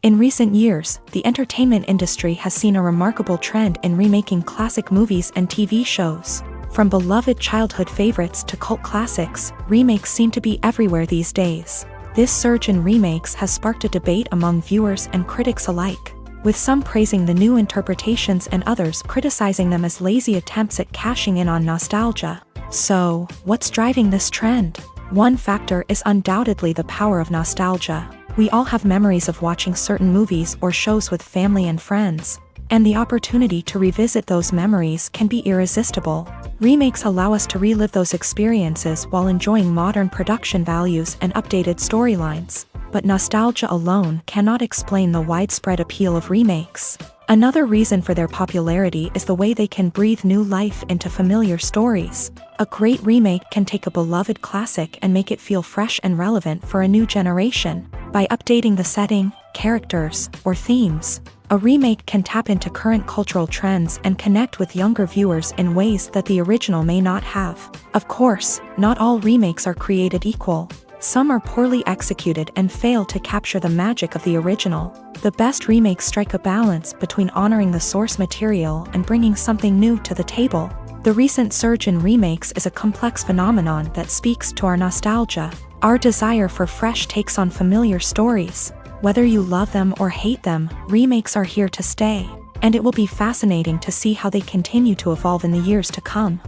In recent years, the entertainment industry has seen a remarkable trend in remaking classic movies and TV shows. From beloved childhood favorites to cult classics, remakes seem to be everywhere these days. This surge in remakes has sparked a debate among viewers and critics alike, with some praising the new interpretations and others criticizing them as lazy attempts at cashing in on nostalgia. So, what's driving this trend? One factor is undoubtedly the power of nostalgia. We all have memories of watching certain movies or shows with family and friends, and the opportunity to revisit those memories can be irresistible. Remakes allow us to relive those experiences while enjoying modern production values and updated storylines. But nostalgia alone cannot explain the widespread appeal of remakes. Another reason for their popularity is the way they can breathe new life into familiar stories. A great remake can take a beloved classic and make it feel fresh and relevant for a new generation. By updating the setting, characters, or themes, a remake can tap into current cultural trends and connect with younger viewers in ways that the original may not have. Of course, not all remakes are created equal. Some are poorly executed and fail to capture the magic of the original. The best remakes strike a balance between honoring the source material and bringing something new to the table. The recent surge in remakes is a complex phenomenon that speaks to our nostalgia, our desire for fresh takes on familiar stories. Whether you love them or hate them, remakes are here to stay, and it will be fascinating to see how they continue to evolve in the years to come.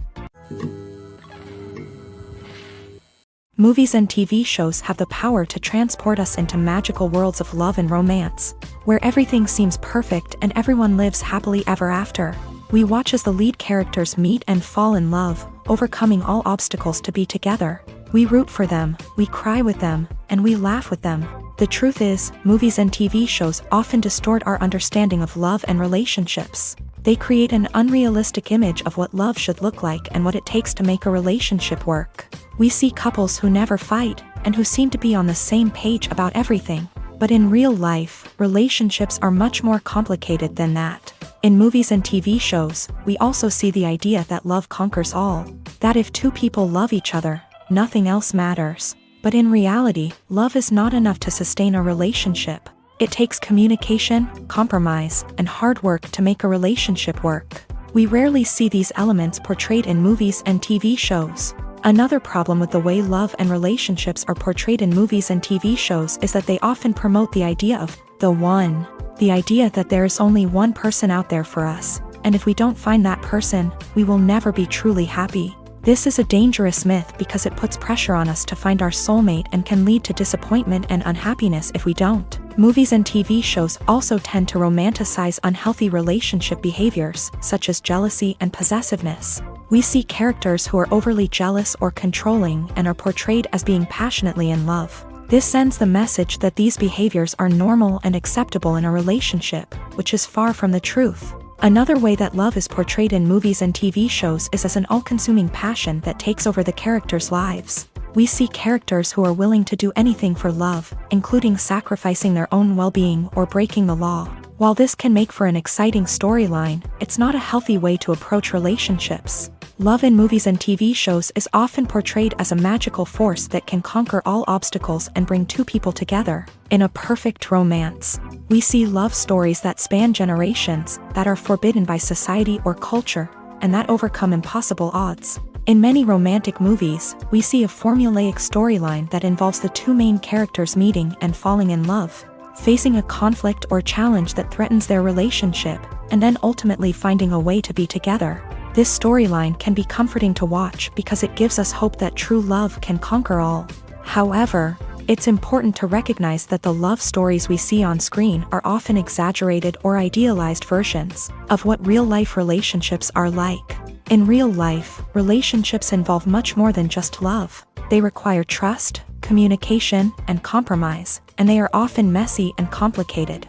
Movies and TV shows have the power to transport us into magical worlds of love and romance, where everything seems perfect and everyone lives happily ever after. We watch as the lead characters meet and fall in love, overcoming all obstacles to be together. We root for them, we cry with them, and we laugh with them. The truth is, movies and TV shows often distort our understanding of love and relationships. They create an unrealistic image of what love should look like and what it takes to make a relationship work. We see couples who never fight, and who seem to be on the same page about everything. But in real life, relationships are much more complicated than that. In movies and TV shows, we also see the idea that love conquers all. That if two people love each other, nothing else matters. But in reality, love is not enough to sustain a relationship. It takes communication, compromise, and hard work to make a relationship work. We rarely see these elements portrayed in movies and TV shows. Another problem with the way love and relationships are portrayed in movies and TV shows is that they often promote the idea of the one. The idea that there is only one person out there for us, and if we don't find that person, we will never be truly happy. This is a dangerous myth because it puts pressure on us to find our soulmate and can lead to disappointment and unhappiness if we don't. Movies and TV shows also tend to romanticize unhealthy relationship behaviors, such as jealousy and possessiveness. We see characters who are overly jealous or controlling and are portrayed as being passionately in love. This sends the message that these behaviors are normal and acceptable in a relationship, which is far from the truth. Another way that love is portrayed in movies and TV shows is as an all-consuming passion that takes over the characters' lives. We see characters who are willing to do anything for love, including sacrificing their own well-being or breaking the law. While this can make for an exciting storyline, it's not a healthy way to approach relationships. Love in movies and TV shows is often portrayed as a magical force that can conquer all obstacles and bring two people together. In a perfect romance, we see love stories that span generations, that are forbidden by society or culture, and that overcome impossible odds. In many romantic movies, we see a formulaic storyline that involves the two main characters meeting and falling in love, facing a conflict or challenge that threatens their relationship, and then ultimately finding a way to be together. This storyline can be comforting to watch because it gives us hope that true love can conquer all. However, it's important to recognize that the love stories we see on screen are often exaggerated or idealized versions of what real-life relationships are like. In real life, relationships involve much more than just love. They require trust, communication, and compromise, and they are often messy and complicated.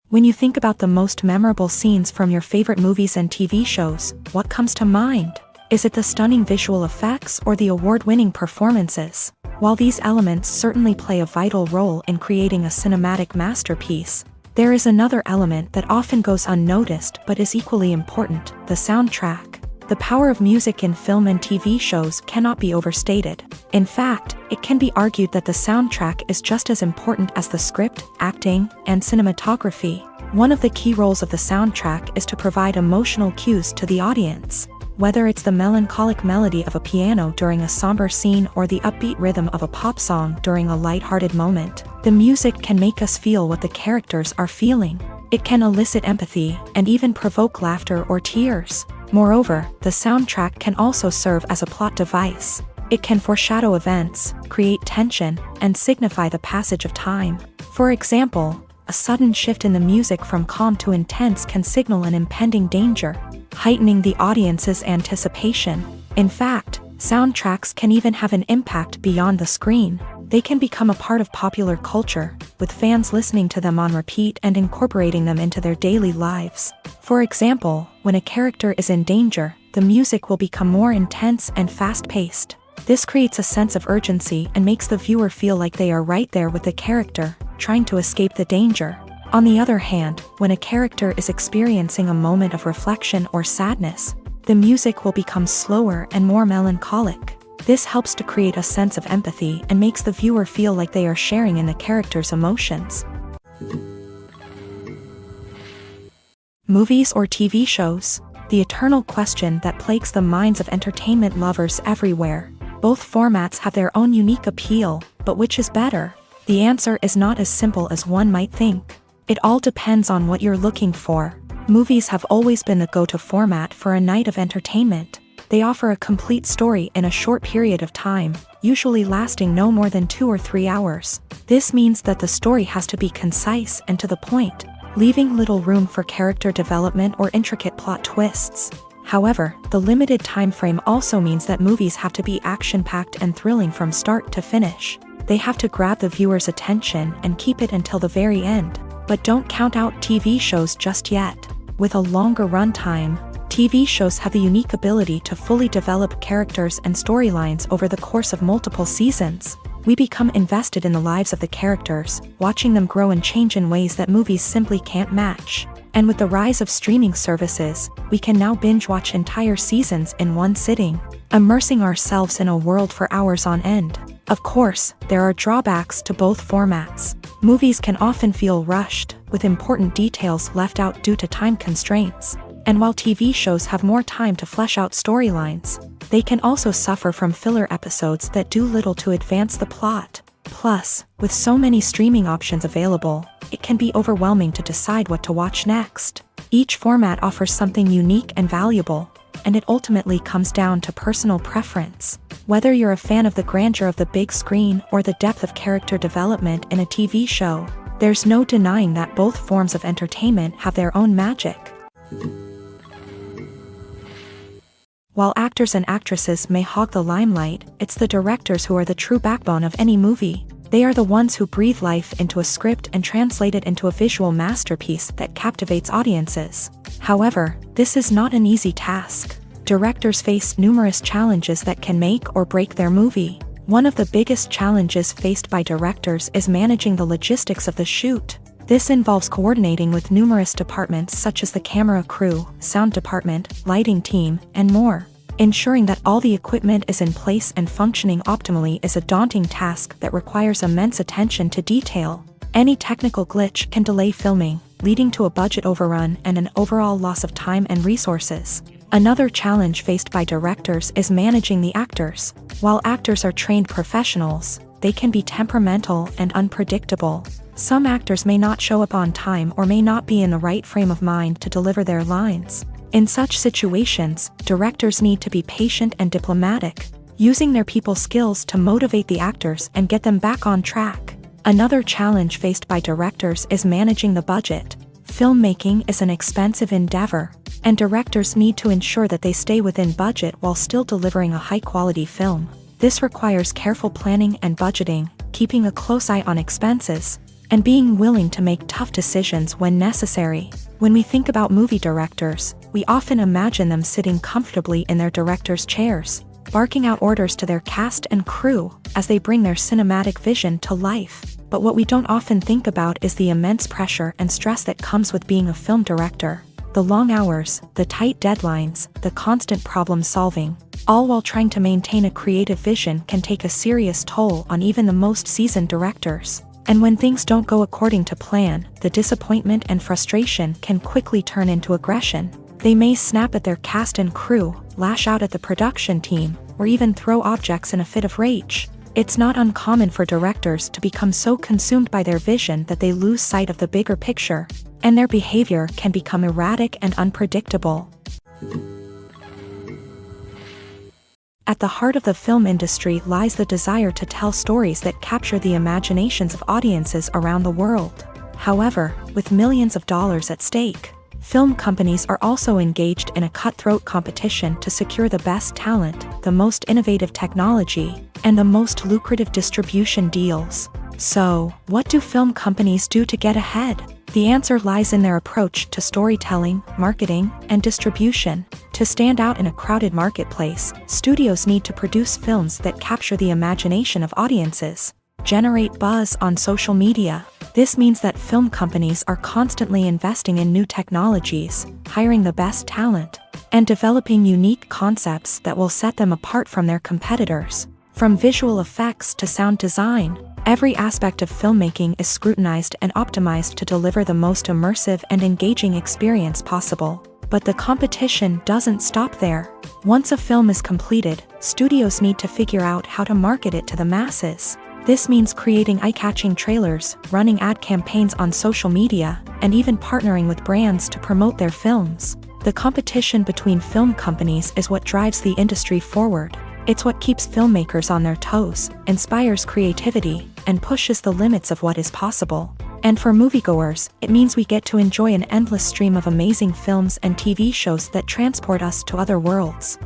When you think about the most memorable scenes from your favorite movies and TV shows, what comes to mind? Is it the stunning visual effects or the award-winning performances? While these elements certainly play a vital role in creating a cinematic masterpiece, there is another element that often goes unnoticed but is equally important: the soundtrack. The power of music in film and TV shows cannot be overstated. In fact, it can be argued that the soundtrack is just as important as the script, acting, and cinematography. One of the key roles of the soundtrack is to provide emotional cues to the audience. Whether it's the melancholic melody of a piano during a somber scene or the upbeat rhythm of a pop song during a lighthearted moment, the music can make us feel what the characters are feeling. It can elicit empathy and even provoke laughter or tears. Moreover, the soundtrack can also serve as a plot device. It can foreshadow events, create tension, and signify the passage of time. For example, a sudden shift in the music from calm to intense can signal an impending danger, heightening the audience's anticipation. In fact, soundtracks can even have an impact beyond the screen. They can become a part of popular culture, with fans listening to them on repeat and incorporating them into their daily lives. For example, when a character is in danger, the music will become more intense and fast-paced. This creates a sense of urgency and makes the viewer feel like they are right there with the character, trying to escape the danger. On the other hand, when a character is experiencing a moment of reflection or sadness, the music will become slower and more melancholic. This helps to create a sense of empathy and makes the viewer feel like they are sharing in the character's emotions. Movies or TV shows? The eternal question that plagues the minds of entertainment lovers everywhere. Both formats have their own unique appeal, but which is better? The answer is not as simple as one might think. It all depends on what you're looking for. Movies have always been the go-to format for a night of entertainment. They offer a complete story in a short period of time, usually lasting no more than 2 or 3 hours. This means that the story has to be concise and to the point, leaving little room for character development or intricate plot twists. However, the limited time frame also means that movies have to be action-packed and thrilling from start to finish. They have to grab the viewer's attention and keep it until the very end. But don't count out TV shows just yet. With a longer runtime, TV shows have the unique ability to fully develop characters and storylines over the course of multiple seasons. We become invested in the lives of the characters, watching them grow and change in ways that movies simply can't match. And with the rise of streaming services, we can now binge-watch entire seasons in one sitting, immersing ourselves in a world for hours on end. Of course, there are drawbacks to both formats. Movies can often feel rushed, with important details left out due to time constraints. And while TV shows have more time to flesh out storylines, they can also suffer from filler episodes that do little to advance the plot. Plus, with so many streaming options available, it can be overwhelming to decide what to watch next. Each format offers something unique and valuable, and it ultimately comes down to personal preference. Whether you're a fan of the grandeur of the big screen or the depth of character development in a TV show, there's no denying that both forms of entertainment have their own magic. While actors and actresses may hog the limelight, it's the directors who are the true backbone of any movie. They are the ones who breathe life into a script and translate it into a visual masterpiece that captivates audiences. However, this is not an easy task. Directors face numerous challenges that can make or break their movie. One of the biggest challenges faced by directors is managing the logistics of the shoot. This involves coordinating with numerous departments such as the camera crew, sound department, lighting team, and more. Ensuring that all the equipment is in place and functioning optimally is a daunting task that requires immense attention to detail. Any technical glitch can delay filming, leading to a budget overrun and an overall loss of time and resources. Another challenge faced by directors is managing the actors. While actors are trained professionals, they can be temperamental and unpredictable. Some actors may not show up on time or may not be in the right frame of mind to deliver their lines. In such situations, directors need to be patient and diplomatic, using their people skills to motivate the actors and get them back on track. Another challenge faced by directors is managing the budget. Filmmaking is an expensive endeavor, and directors need to ensure that they stay within budget while still delivering a high-quality film. This requires careful planning and budgeting, keeping a close eye on expenses, and being willing to make tough decisions when necessary. When we think about movie directors, we often imagine them sitting comfortably in their director's chairs, barking out orders to their cast and crew as they bring their cinematic vision to life. But what we don't often think about is the immense pressure and stress that comes with being a film director. The long hours, the tight deadlines, the constant problem solving, all while trying to maintain a creative vision can take a serious toll on even the most seasoned directors. And when things don't go according to plan, the disappointment and frustration can quickly turn into aggression. They may snap at their cast and crew, lash out at the production team, or even throw objects in a fit of rage. It's not uncommon for directors to become so consumed by their vision that they lose sight of the bigger picture, and their behavior can become erratic and unpredictable. At the heart of the film industry lies the desire to tell stories that capture the imaginations of audiences around the world. However, with millions of dollars at stake, film companies are also engaged in a cutthroat competition to secure the best talent, the most innovative technology, and the most lucrative distribution deals. So, what do film companies do to get ahead? The answer lies in their approach to storytelling, marketing, and distribution. To stand out in a crowded marketplace, studios need to produce films that capture the imagination of audiences, generate buzz on social media. This means that film companies are constantly investing in new technologies, hiring the best talent, and developing unique concepts that will set them apart from their competitors. From visual effects to sound design, every aspect of filmmaking is scrutinized and optimized to deliver the most immersive and engaging experience possible. But the competition doesn't stop there. Once a film is completed, studios need to figure out how to market it to the masses. This means creating eye-catching trailers, running ad campaigns on social media, and even partnering with brands to promote their films. The competition between film companies is what drives the industry forward. It's what keeps filmmakers on their toes, inspires creativity, and pushes the limits of what is possible. And for moviegoers, it means we get to enjoy an endless stream of amazing films and TV shows that transport us to other worlds.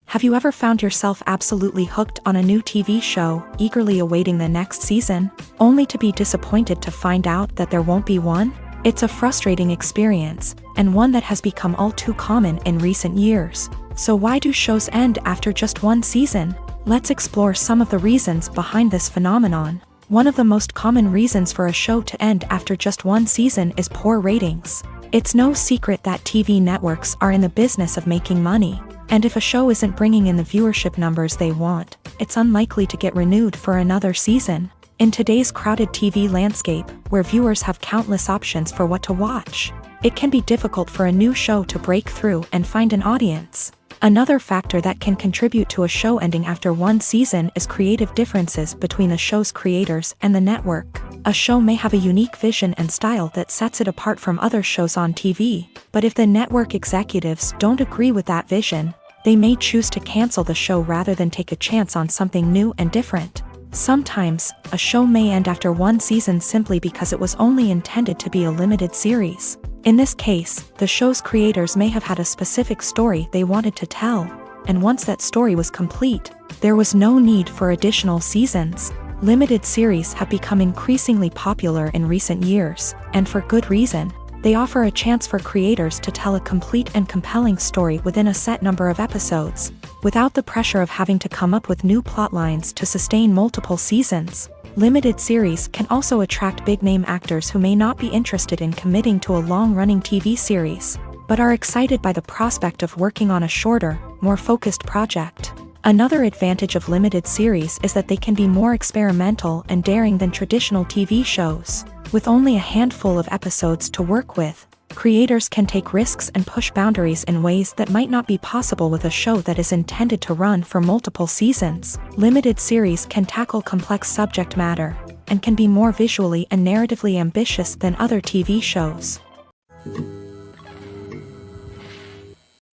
Have you ever found yourself absolutely hooked on a new TV show, eagerly awaiting the next season, only to be disappointed to find out that there won't be one? It's a frustrating experience, and one that has become all too common in recent years. So why do shows end after just one season? Let's explore some of the reasons behind this phenomenon. One of the most common reasons for a show to end after just one season is poor ratings. It's no secret that TV networks are in the business of making money, and if a show isn't bringing in the viewership numbers they want, it's unlikely to get renewed for another season. In today's crowded TV landscape, where viewers have countless options for what to watch, it can be difficult for a new show to break through and find an audience. Another factor that can contribute to a show ending after one season is creative differences between the show's creators and the network. A show may have a unique vision and style that sets it apart from other shows on TV, but if the network executives don't agree with that vision, they may choose to cancel the show rather than take a chance on something new and different. Sometimes, a show may end after one season simply because it was only intended to be a limited series. In this case, the show's creators may have had a specific story they wanted to tell, and once that story was complete, there was no need for additional seasons. Limited series have become increasingly popular in recent years, and for good reason. They offer a chance for creators to tell a complete and compelling story within a set number of episodes, without the pressure of having to come up with new plotlines to sustain multiple seasons. Limited series can also attract big-name actors who may not be interested in committing to a long-running TV series, but are excited by the prospect of working on a shorter, more focused project. Another advantage of limited series is that they can be more experimental and daring than traditional TV shows. With only a handful of episodes to work with, creators can take risks and push boundaries in ways that might not be possible with a show that is intended to run for multiple seasons. Limited series can tackle complex subject matter, and can be more visually and narratively ambitious than other TV shows.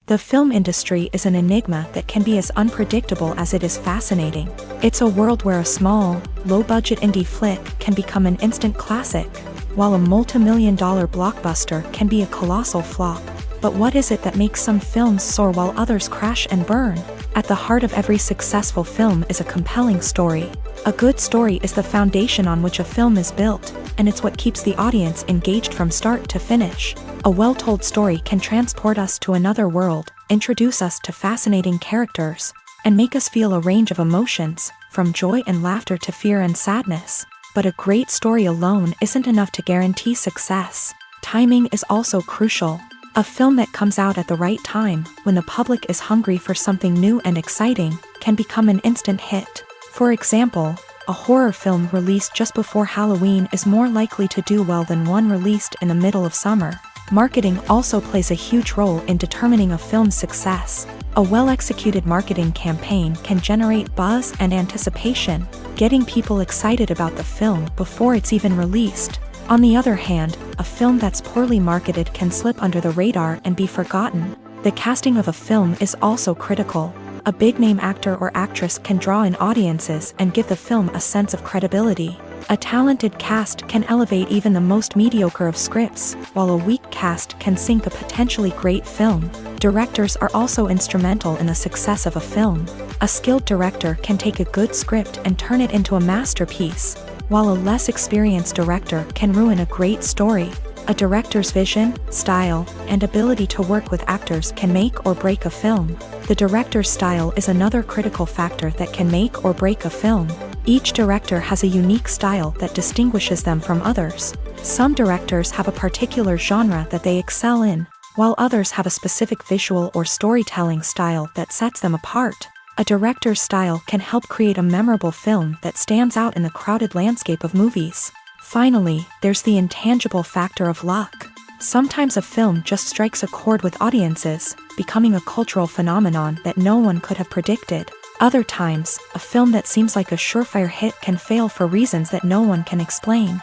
The film industry is an enigma that can be as unpredictable as it is fascinating. It's a world where a small, low-budget indie flick can become an instant classic, while a multi-million-dollar blockbuster can be a colossal flop. But what is it that makes some films soar while others crash and burn? At the heart of every successful film is a compelling story. A good story is the foundation on which a film is built, and it's what keeps the audience engaged from start to finish. A well-told story can transport us to another world, introduce us to fascinating characters, and make us feel a range of emotions, from joy and laughter to fear and sadness. But a great story alone isn't enough to guarantee success. Timing is also crucial. A film that comes out at the right time, when the public is hungry for something new and exciting, can become an instant hit. For example, a horror film released just before Halloween is more likely to do well than one released in the middle of summer. Marketing also plays a huge role in determining a film's success. A well-executed marketing campaign can generate buzz and anticipation, getting people excited about the film before it's even released. On the other hand, a film that's poorly marketed can slip under the radar and be forgotten. The casting of a film is also critical. A big-name actor or actress can draw in audiences and give the film a sense of credibility. A talented cast can elevate even the most mediocre of scripts, while a weak cast can sink a potentially great film. Directors are also instrumental in the success of a film. A skilled director can take a good script and turn it into a masterpiece, while a less experienced director can ruin a great story. A director's vision, style, and ability to work with actors can make or break a film. The director's style is another critical factor that can make or break a film. Each director has a unique style that distinguishes them from others. Some directors have a particular genre that they excel in, while others have a specific visual or storytelling style that sets them apart. A director's style can help create a memorable film that stands out in the crowded landscape of movies. Finally, there's the intangible factor of luck. Sometimes a film just strikes a chord with audiences, becoming a cultural phenomenon that no one could have predicted. Other times, a film that seems like a surefire hit can fail for reasons that no one can explain.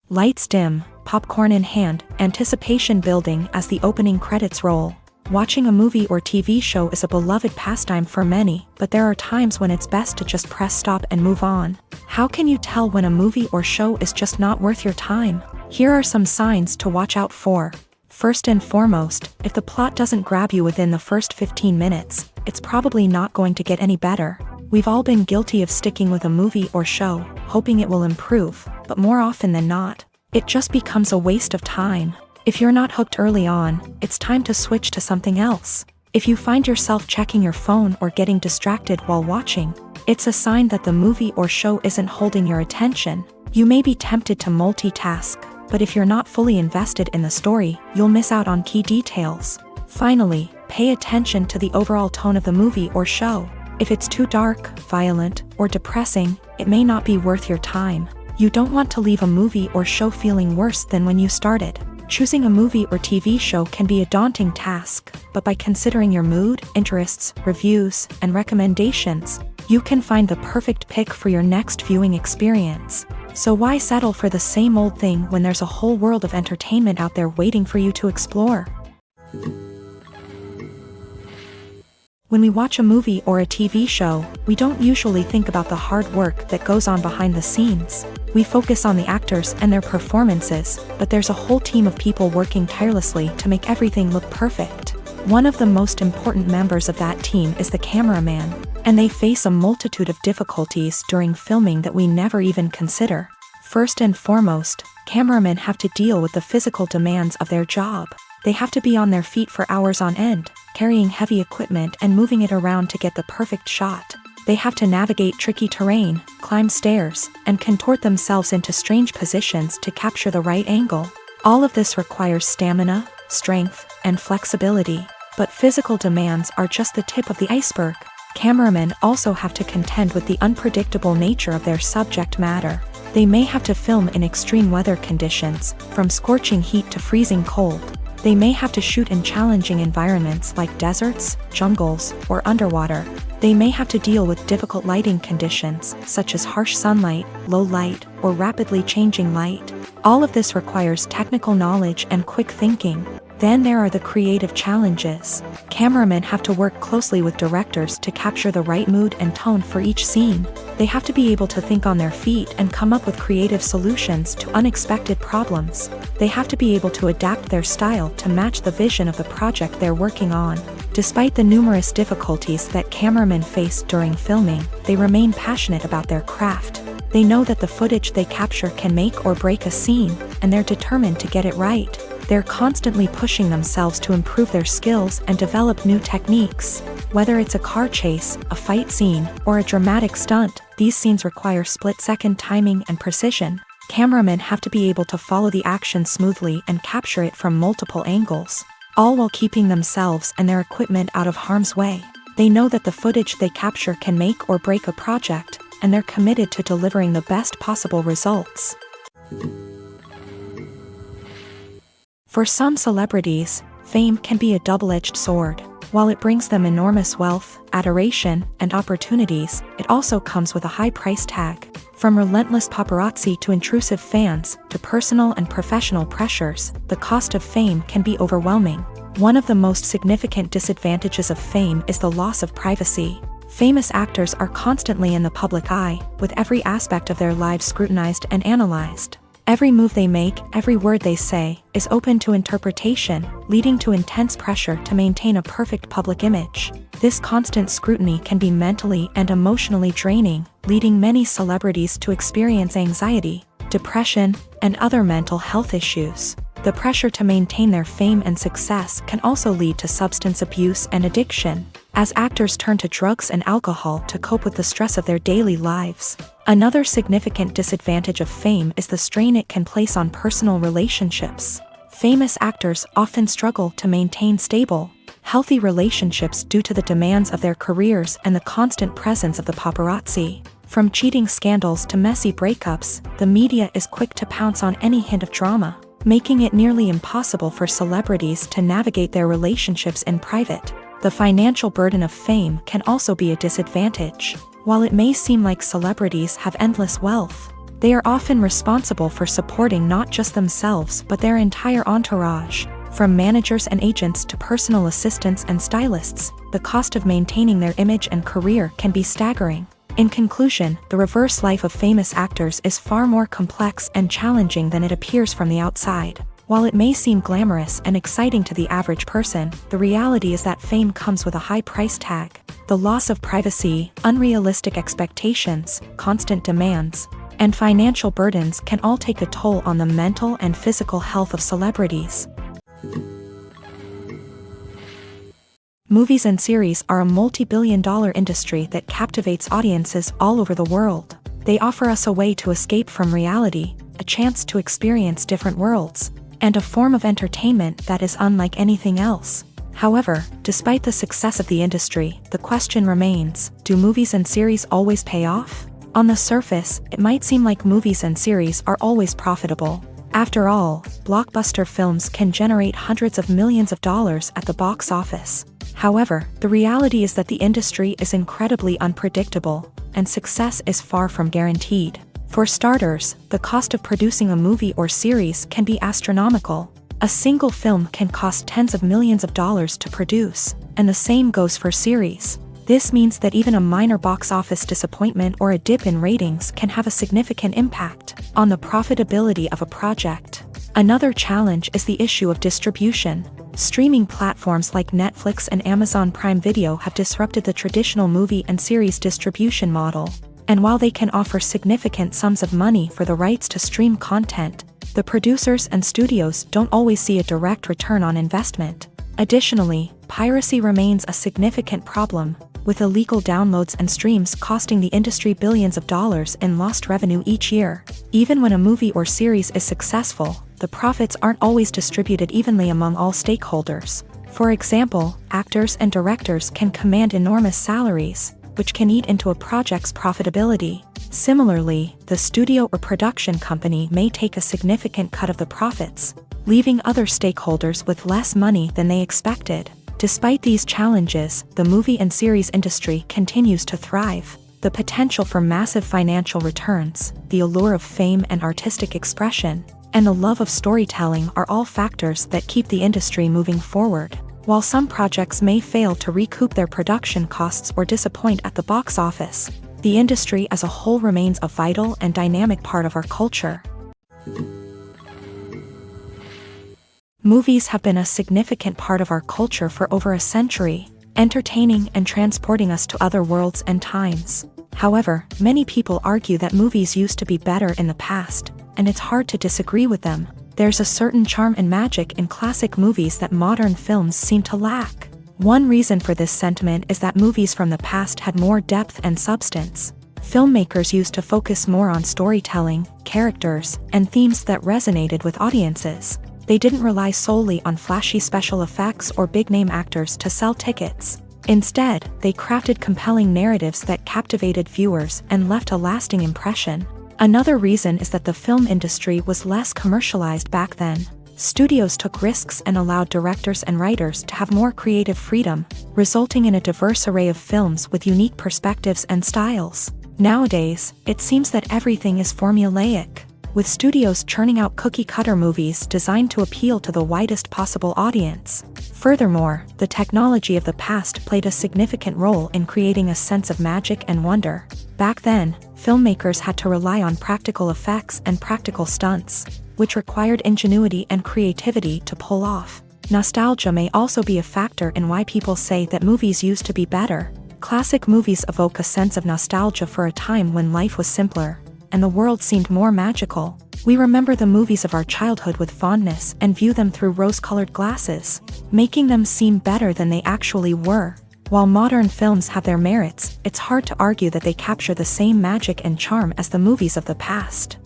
Lights dim, popcorn in hand, anticipation building as the opening credits roll. Watching a movie or TV show is a beloved pastime for many, but there are times when it's best to just press stop and move on. How can you tell when a movie or show is just not worth your time? Here are some signs to watch out for. First and foremost, if the plot doesn't grab you within the first 15 minutes, it's probably not going to get any better. We've all been guilty of sticking with a movie or show, hoping it will improve, but more often than not, it just becomes a waste of time. If you're not hooked early on, it's time to switch to something else. If you find yourself checking your phone or getting distracted while watching, it's a sign that the movie or show isn't holding your attention. You may be tempted to multitask, but if you're not fully invested in the story, you'll miss out on key details. Finally, pay attention to the overall tone of the movie or show. If it's too dark, violent, or depressing, it may not be worth your time. You don't want to leave a movie or show feeling worse than when you started. Choosing a movie or TV show can be a daunting task, but by considering your mood, interests, reviews, and recommendations, you can find the perfect pick for your next viewing experience. So why settle for the same old thing when there's a whole world of entertainment out there waiting for you to explore? When we watch a movie or a TV show, we don't usually think about the hard work that goes on behind the scenes. We focus on the actors and their performances, but there's a whole team of people working tirelessly to make everything look perfect. One of the most important members of that team is the cameraman, and they face a multitude of difficulties during filming that we never even consider. First and foremost, cameramen have to deal with the physical demands of their job. They have to be on their feet for hours on end, carrying heavy equipment and moving it around to get the perfect shot. They have to navigate tricky terrain, climb stairs, and contort themselves into strange positions to capture the right angle. All of this requires stamina, strength, and flexibility. But physical demands are just the tip of the iceberg. Cameramen also have to contend with the unpredictable nature of their subject matter. They may have to film in extreme weather conditions, from scorching heat to freezing cold. They may have to shoot in challenging environments like deserts, jungles, or underwater. They may have to deal with difficult lighting conditions, such as harsh sunlight, low light, or rapidly changing light. All of this requires technical knowledge and quick thinking. Then there are the creative challenges. Cameramen have to work closely with directors to capture the right mood and tone for each scene. They have to be able to think on their feet and come up with creative solutions to unexpected problems. They have to be able to adapt their style to match the vision of the project they're working on. Despite the numerous difficulties that cameramen face during filming, they remain passionate about their craft. They know that the footage they capture can make or break a scene, and they're determined to get it right. They're constantly pushing themselves to improve their skills and develop new techniques. Whether it's a car chase, a fight scene, or a dramatic stunt, these scenes require split-second timing and precision. Cameramen have to be able to follow the action smoothly and capture it from multiple angles, all while keeping themselves and their equipment out of harm's way. They know that the footage they capture can make or break a project, and they're committed to delivering the best possible results. For some celebrities, fame can be a double-edged sword. While it brings them enormous wealth, adoration, and opportunities, it also comes with a high price tag. From relentless paparazzi to intrusive fans, to personal and professional pressures, the cost of fame can be overwhelming. One of the most significant disadvantages of fame is the loss of privacy. Famous actors are constantly in the public eye, with every aspect of their lives scrutinized and analyzed. Every move they make, every word they say, is open to interpretation, leading to intense pressure to maintain a perfect public image. This constant scrutiny can be mentally and emotionally draining, leading many celebrities to experience anxiety, depression, and other mental health issues. The pressure to maintain their fame and success can also lead to substance abuse and addiction, as actors turn to drugs and alcohol to cope with the stress of their daily lives. Another significant disadvantage of fame is the strain it can place on personal relationships. Famous actors often struggle to maintain stable, healthy relationships due to the demands of their careers and the constant presence of the paparazzi. From cheating scandals to messy breakups, the media is quick to pounce on any hint of drama, making it nearly impossible for celebrities to navigate their relationships in private. The financial burden of fame can also be a disadvantage. While it may seem like celebrities have endless wealth, they are often responsible for supporting not just themselves but their entire entourage. From managers and agents to personal assistants and stylists, the cost of maintaining their image and career can be staggering. In conclusion, the reverse life of famous actors is far more complex and challenging than it appears from the outside. While it may seem glamorous and exciting to the average person, the reality is that fame comes with a high price tag. The loss of privacy, unrealistic expectations, constant demands, and financial burdens can all take a toll on the mental and physical health of celebrities. Movies and series are a multi-billion-dollar industry that captivates audiences all over the world. They offer us a way to escape from reality, a chance to experience different worlds, and a form of entertainment that is unlike anything else. However, despite the success of the industry, the question remains, do movies and series always pay off? On the surface, it might seem like movies and series are always profitable. After all, blockbuster films can generate hundreds of millions of dollars at the box office. However, the reality is that the industry is incredibly unpredictable, and success is far from guaranteed. For starters, the cost of producing a movie or series can be astronomical. A single film can cost tens of millions of dollars to produce, and the same goes for series. This means that even a minor box office disappointment or a dip in ratings can have a significant impact on the profitability of a project. Another challenge is the issue of distribution. Streaming platforms like Netflix and Amazon Prime Video have disrupted the traditional movie and series distribution model. And while they can offer significant sums of money for the rights to stream content, the producers and studios don't always see a direct return on investment. Additionally, piracy remains a significant problem, with illegal downloads and streams costing the industry billions of dollars in lost revenue each year. Even when a movie or series is successful, the profits aren't always distributed evenly among all stakeholders. For example, actors and directors can command enormous salaries, which can eat into a project's profitability. Similarly, the studio or production company may take a significant cut of the profits, leaving other stakeholders with less money than they expected. Despite these challenges, the movie and series industry continues to thrive. The potential for massive financial returns, the allure of fame and artistic expression, and the love of storytelling are all factors that keep the industry moving forward. While some projects may fail to recoup their production costs or disappoint at the box office, the industry as a whole remains a vital and dynamic part of our culture. Movies have been a significant part of our culture for over a century, entertaining and transporting us to other worlds and times. However, many people argue that movies used to be better in the past, and it's hard to disagree with them. There's a certain charm and magic in classic movies that modern films seem to lack. One reason for this sentiment is that movies from the past had more depth and substance. Filmmakers used to focus more on storytelling, characters, and themes that resonated with audiences. They didn't rely solely on flashy special effects or big-name actors to sell tickets. Instead, they crafted compelling narratives that captivated viewers and left a lasting impression. Another reason is that the film industry was less commercialized back then. Studios took risks and allowed directors and writers to have more creative freedom, resulting in a diverse array of films with unique perspectives and styles. Nowadays, it seems that everything is formulaic, with studios churning out cookie-cutter movies designed to appeal to the widest possible audience. Furthermore, the technology of the past played a significant role in creating a sense of magic and wonder. Back then, filmmakers had to rely on practical effects and practical stunts, which required ingenuity and creativity to pull off. Nostalgia may also be a factor in why people say that movies used to be better. Classic movies evoke a sense of nostalgia for a time when life was simpler, and the world seemed more magical. We remember the movies of our childhood with fondness and view them through rose-colored glasses, making them seem better than they actually were. While modern films have their merits, it's hard to argue that they capture the same magic and charm as the movies of the past.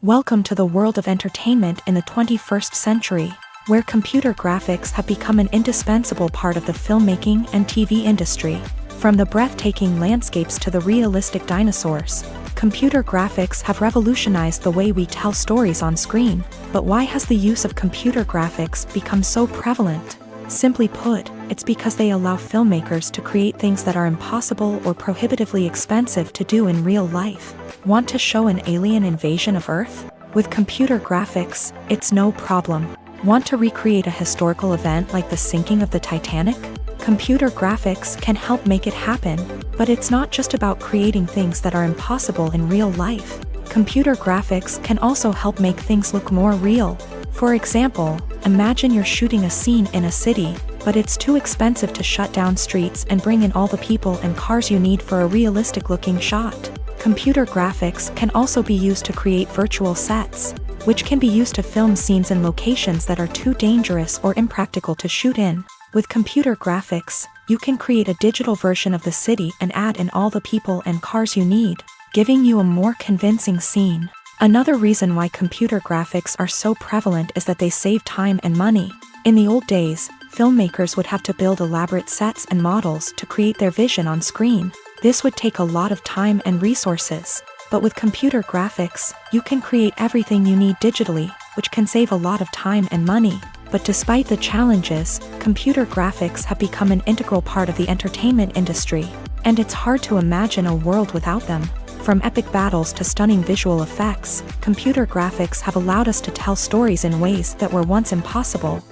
Welcome to the world of entertainment in the 21st century, where computer graphics have become an indispensable part of the filmmaking and TV industry. From the breathtaking landscapes to the realistic dinosaurs, computer graphics have revolutionized the way we tell stories on screen. But why has the use of computer graphics become so prevalent? Simply put, it's because they allow filmmakers to create things that are impossible or prohibitively expensive to do in real life. Want to show an alien invasion of Earth? With computer graphics, it's no problem. Want to recreate a historical event like the sinking of the Titanic? Computer graphics can help make it happen, but it's not just about creating things that are impossible in real life. Computer graphics can also help make things look more real. For example, imagine you're shooting a scene in a city, but it's too expensive to shut down streets and bring in all the people and cars you need for a realistic-looking shot. Computer graphics can also be used to create virtual sets, which can be used to film scenes in locations that are too dangerous or impractical to shoot in. With computer graphics, you can create a digital version of the city and add in all the people and cars you need, giving you a more convincing scene. Another reason why computer graphics are so prevalent is that they save time and money. In the old days, filmmakers would have to build elaborate sets and models to create their vision on screen. This would take a lot of time and resources. But with computer graphics, you can create everything you need digitally, which can save a lot of time and money. But despite the challenges, computer graphics have become an integral part of the entertainment industry, and it's hard to imagine a world without them. From epic battles to stunning visual effects, computer graphics have allowed us to tell stories in ways that were once impossible.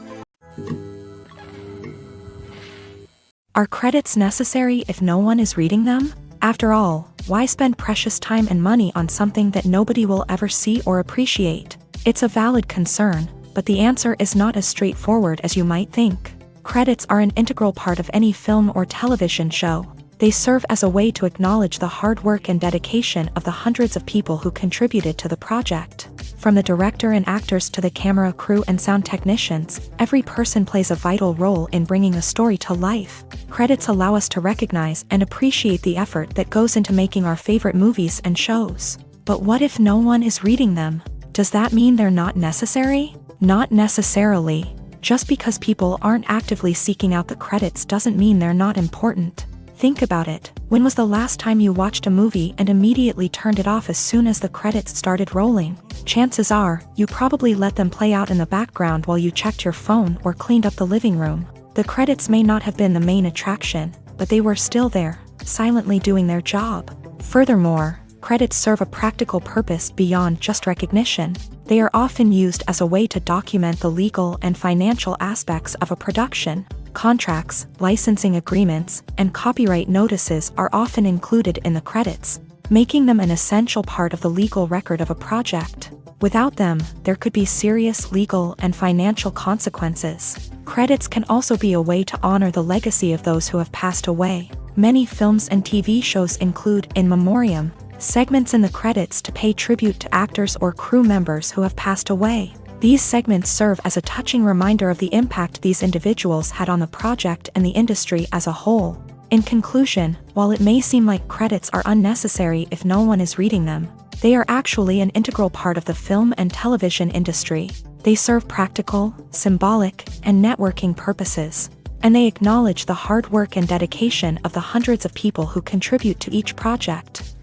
Are credits necessary if no one is reading them? After all, why spend precious time and money on something that nobody will ever see or appreciate? It's a valid concern, but the answer is not as straightforward as you might think. Credits are an integral part of any film or television show. They serve as a way to acknowledge the hard work and dedication of the hundreds of people who contributed to the project. From the director and actors to the camera crew and sound technicians, every person plays a vital role in bringing a story to life. Credits allow us to recognize and appreciate the effort that goes into making our favorite movies and shows. But what if no one is reading them? Does that mean they're not necessary? Not necessarily. Just because people aren't actively seeking out the credits doesn't mean they're not important. Think about it. When was the last time you watched a movie and immediately turned it off as soon as the credits started rolling? Chances are, you probably let them play out in the background while you checked your phone or cleaned up the living room. The credits may not have been the main attraction, but they were still there, silently doing their job. Furthermore, credits serve a practical purpose beyond just recognition. They are often used as a way to document the legal and financial aspects of a production. Contracts, licensing agreements, and copyright notices are often included in the credits, making them an essential part of the legal record of a project. Without them, there could be serious legal and financial consequences. Credits can also be a way to honor the legacy of those who have passed away. Many films and TV shows include in memoriam segments in the credits to pay tribute to actors or crew members who have passed away. These segments serve as a touching reminder of the impact these individuals had on the project and the industry as a whole. In conclusion, while it may seem like credits are unnecessary if no one is reading them, they are actually an integral part of the film and television industry. They serve practical, symbolic, and networking purposes, and they acknowledge the hard work and dedication of the hundreds of people who contribute to each project.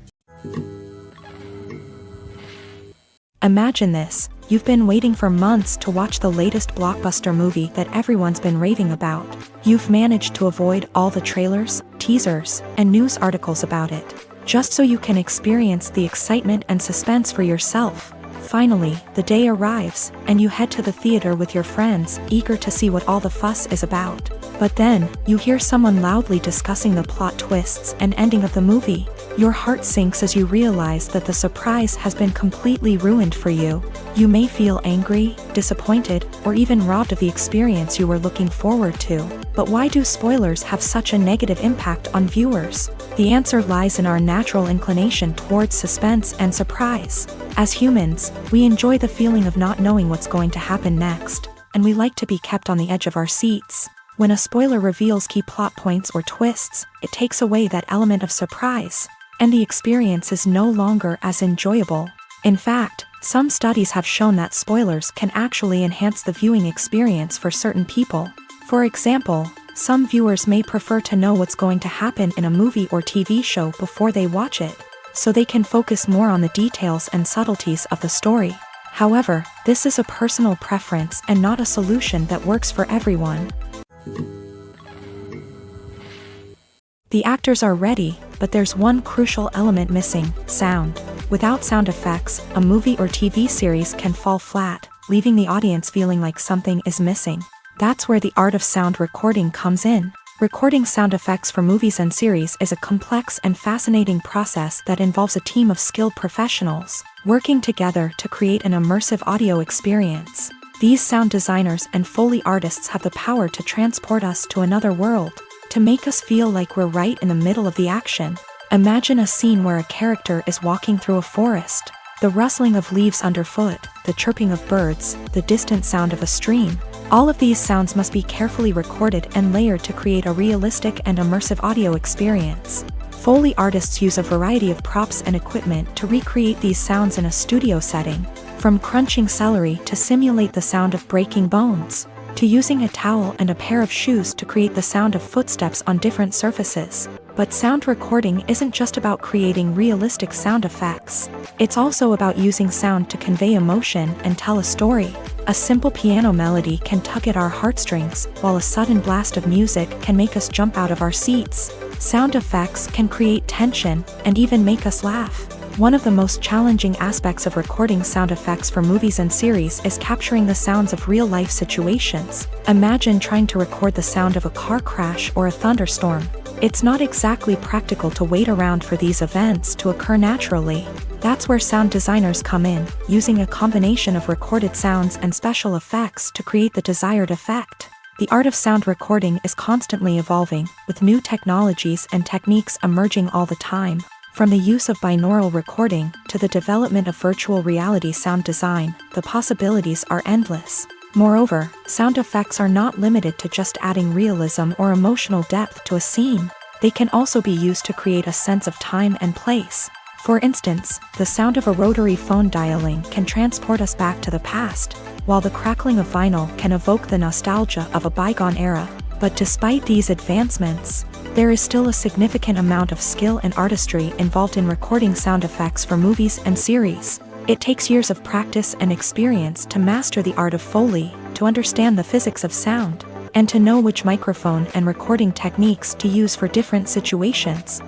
Imagine this. You've been waiting for months to watch the latest blockbuster movie that everyone's been raving about. You've managed to avoid all the trailers, teasers, and news articles about it, just so you can experience the excitement and suspense for yourself. Finally, the day arrives, and you head to the theater with your friends, eager to see what all the fuss is about. But then, you hear someone loudly discussing the plot twists and ending of the movie. Your heart sinks as you realize that the surprise has been completely ruined for you. You may feel angry, disappointed, or even robbed of the experience you were looking forward to. But why do spoilers have such a negative impact on viewers? The answer lies in our natural inclination towards suspense and surprise. As humans, we enjoy the feeling of not knowing what's going to happen next, and we like to be kept on the edge of our seats. When a spoiler reveals key plot points or twists, it takes away that element of surprise, and the experience is no longer as enjoyable. In fact, some studies have shown that spoilers can actually enhance the viewing experience for certain people. For example, some viewers may prefer to know what's going to happen in a movie or TV show before they watch it, so they can focus more on the details and subtleties of the story. However, this is a personal preference and not a solution that works for everyone. The actors are ready, but there's one crucial element missing: sound. Without sound effects, a movie or TV series can fall flat, leaving the audience feeling like something is missing. That's where the art of sound recording comes in. Recording sound effects for movies and series is a complex and fascinating process that involves a team of skilled professionals working together to create an immersive audio experience. These sound designers and Foley artists have the power to transport us to another world, to make us feel like we're right in the middle of the action. Imagine a scene where a character is walking through a forest. The rustling of leaves underfoot, the chirping of birds, the distant sound of a stream. All of these sounds must be carefully recorded and layered to create a realistic and immersive audio experience. Foley artists use a variety of props and equipment to recreate these sounds in a studio setting, from crunching celery to simulate the sound of breaking bones, to using a towel and a pair of shoes to create the sound of footsteps on different surfaces. But sound recording isn't just about creating realistic sound effects. It's also about using sound to convey emotion and tell a story. A simple piano melody can tug at our heartstrings, while a sudden blast of music can make us jump out of our seats. Sound effects can create tension and even make us laugh. One of the most challenging aspects of recording sound effects for movies and series is capturing the sounds of real-life situations. Imagine trying to record the sound of a car crash or a thunderstorm. It's not exactly practical to wait around for these events to occur naturally. That's where sound designers come in, using a combination of recorded sounds and special effects to create the desired effect. The art of sound recording is constantly evolving, with new technologies and techniques emerging all the time. From the use of binaural recording to the development of virtual reality sound design, the possibilities are endless. Moreover, sound effects are not limited to just adding realism or emotional depth to a scene. They can also be used to create a sense of time and place. For instance, the sound of a rotary phone dialing can transport us back to the past, while the crackling of vinyl can evoke the nostalgia of a bygone era. But despite these advancements, there is still a significant amount of skill and artistry involved in recording sound effects for movies and series. It takes years of practice and experience to master the art of Foley, to understand the physics of sound, and to know which microphone and recording techniques to use for different situations.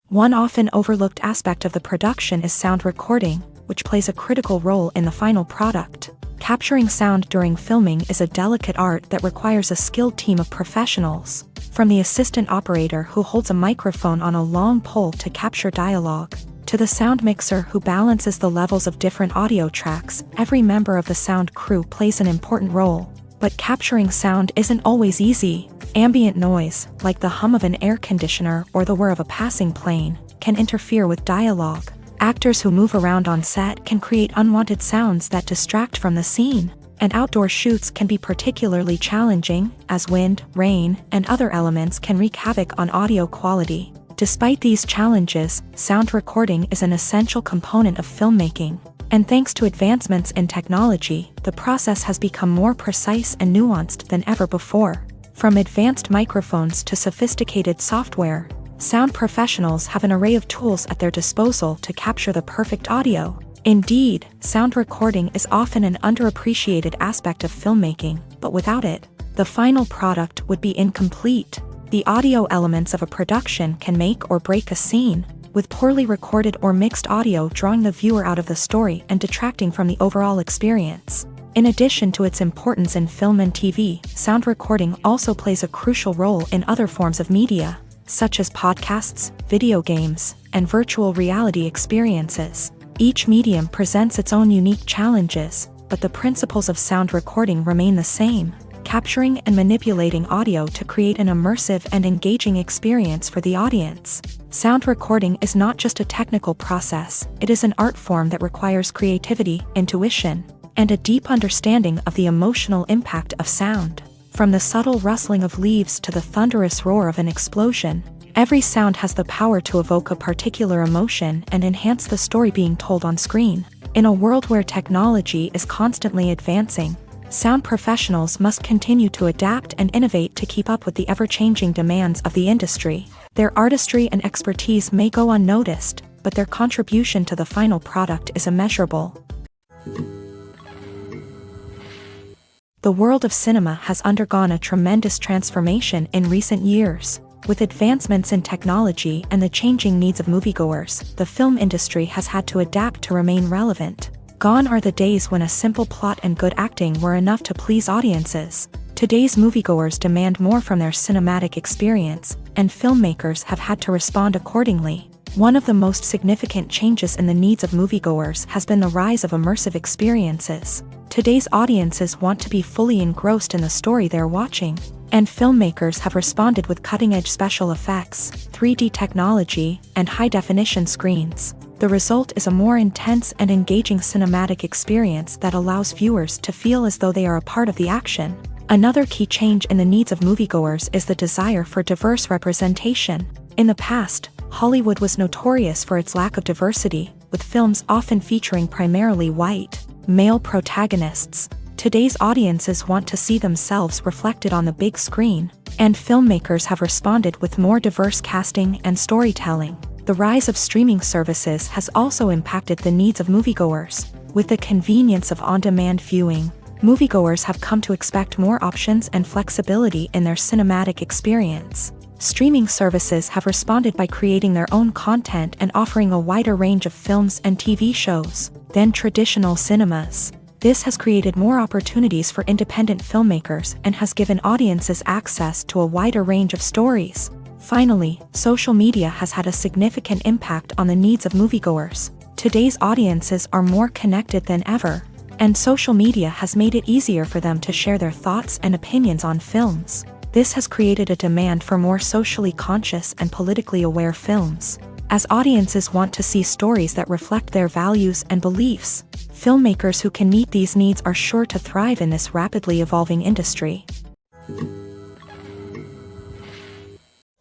One often overlooked aspect of the production is sound recording, which plays a critical role in the final product. Capturing sound during filming is a delicate art that requires a skilled team of professionals. From the assistant operator who holds a microphone on a long pole to capture dialogue, to the sound mixer who balances the levels of different audio tracks, every member of the sound crew plays an important role. But capturing sound isn't always easy. Ambient noise, like the hum of an air conditioner or the whir of a passing plane, can interfere with dialogue. Actors who move around on set can create unwanted sounds that distract from the scene. And outdoor shoots can be particularly challenging, as wind, rain, and other elements can wreak havoc on audio quality. Despite these challenges, sound recording is an essential component of filmmaking. And thanks to advancements in technology, the process has become more precise and nuanced than ever before. From advanced microphones to sophisticated software, sound professionals have an array of tools at their disposal to capture the perfect audio. Indeed, sound recording is often an underappreciated aspect of filmmaking, but without it, the final product would be incomplete. The audio elements of a production can make or break a scene, with poorly recorded or mixed audio drawing the viewer out of the story and detracting from the overall experience. In addition to its importance in film and TV, sound recording also plays a crucial role in other forms of media, such as podcasts, video games, and virtual reality experiences. Each medium presents its own unique challenges, but the principles of sound recording remain the same: capturing and manipulating audio to create an immersive and engaging experience for the audience. Sound recording is not just a technical process, it is an art form that requires creativity, intuition, and a deep understanding of the emotional impact of sound. From the subtle rustling of leaves to the thunderous roar of an explosion, every sound has the power to evoke a particular emotion and enhance the story being told on screen. In a world where technology is constantly advancing, sound professionals must continue to adapt and innovate to keep up with the ever-changing demands of the industry. Their artistry and expertise may go unnoticed, but their contribution to the final product is immeasurable. The world of cinema has undergone a tremendous transformation in recent years. With advancements in technology and the changing needs of moviegoers, the film industry has had to adapt to remain relevant. Gone are the days when a simple plot and good acting were enough to please audiences. Today's moviegoers demand more from their cinematic experience, and filmmakers have had to respond accordingly. One of the most significant changes in the needs of moviegoers has been the rise of immersive experiences. Today's audiences want to be fully engrossed in the story they're watching, and filmmakers have responded with cutting-edge special effects, 3D technology, and high-definition screens. The result is a more intense and engaging cinematic experience that allows viewers to feel as though they are a part of the action. Another key change in the needs of moviegoers is the desire for diverse representation. In the past, Hollywood was notorious for its lack of diversity, with films often featuring primarily white, male protagonists. Today's audiences want to see themselves reflected on the big screen, and filmmakers have responded with more diverse casting and storytelling. The rise of streaming services has also impacted the needs of moviegoers. With the convenience of on-demand viewing, moviegoers have come to expect more options and flexibility in their cinematic experience. Streaming services have responded by creating their own content and offering a wider range of films and TV shows than traditional cinemas. This has created more opportunities for independent filmmakers and has given audiences access to a wider range of stories. Finally, social media has had a significant impact on the needs of moviegoers. Today's audiences are more connected than ever, and social media has made it easier for them to share their thoughts and opinions on films. This has created a demand for more socially conscious and politically aware films. As audiences want to see stories that reflect their values and beliefs, filmmakers who can meet these needs are sure to thrive in this rapidly evolving industry.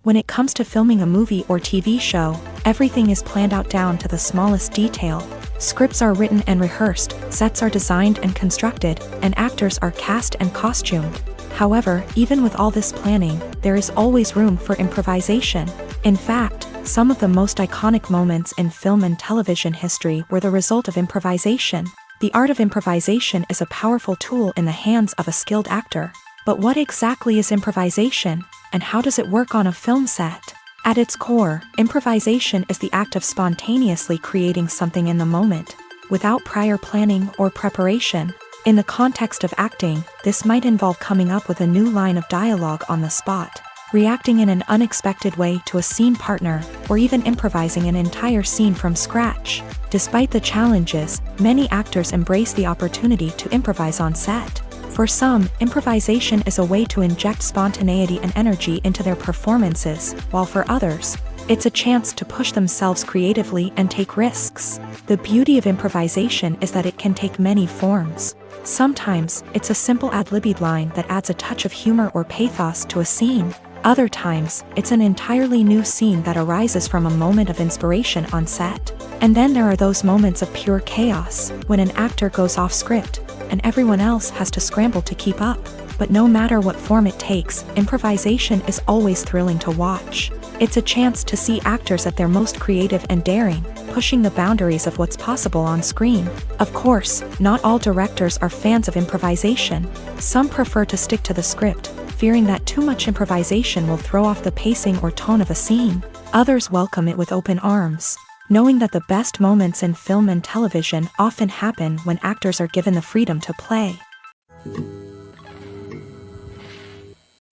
When it comes to filming a movie or TV show, everything is planned out down to the smallest detail. Scripts are written and rehearsed, sets are designed and constructed, and actors are cast and costumed. However, even with all this planning, there is always room for improvisation. In fact, some of the most iconic moments in film and television history were the result of improvisation. The art of improvisation is a powerful tool in the hands of a skilled actor. But what exactly is improvisation, and how does it work on a film set? At its core, improvisation is the act of spontaneously creating something in the moment, without prior planning or preparation. In the context of acting, this might involve coming up with a new line of dialogue on the spot, reacting in an unexpected way to a scene partner, or even improvising an entire scene from scratch. Despite the challenges, many actors embrace the opportunity to improvise on set. For some, improvisation is a way to inject spontaneity and energy into their performances, while for others, it's a chance to push themselves creatively and take risks. The beauty of improvisation is that it can take many forms. Sometimes, it's a simple ad-libbed line that adds a touch of humor or pathos to a scene. Other times, it's an entirely new scene that arises from a moment of inspiration on set. And then there are those moments of pure chaos, when an actor goes off script, and everyone else has to scramble to keep up. But no matter what form it takes, improvisation is always thrilling to watch. It's a chance to see actors at their most creative and daring, pushing the boundaries of what's possible on screen. Of course, not all directors are fans of improvisation. Some prefer to stick to the script, fearing that too much improvisation will throw off the pacing or tone of a scene. Others welcome it with open arms, knowing that the best moments in film and television often happen when actors are given the freedom to play.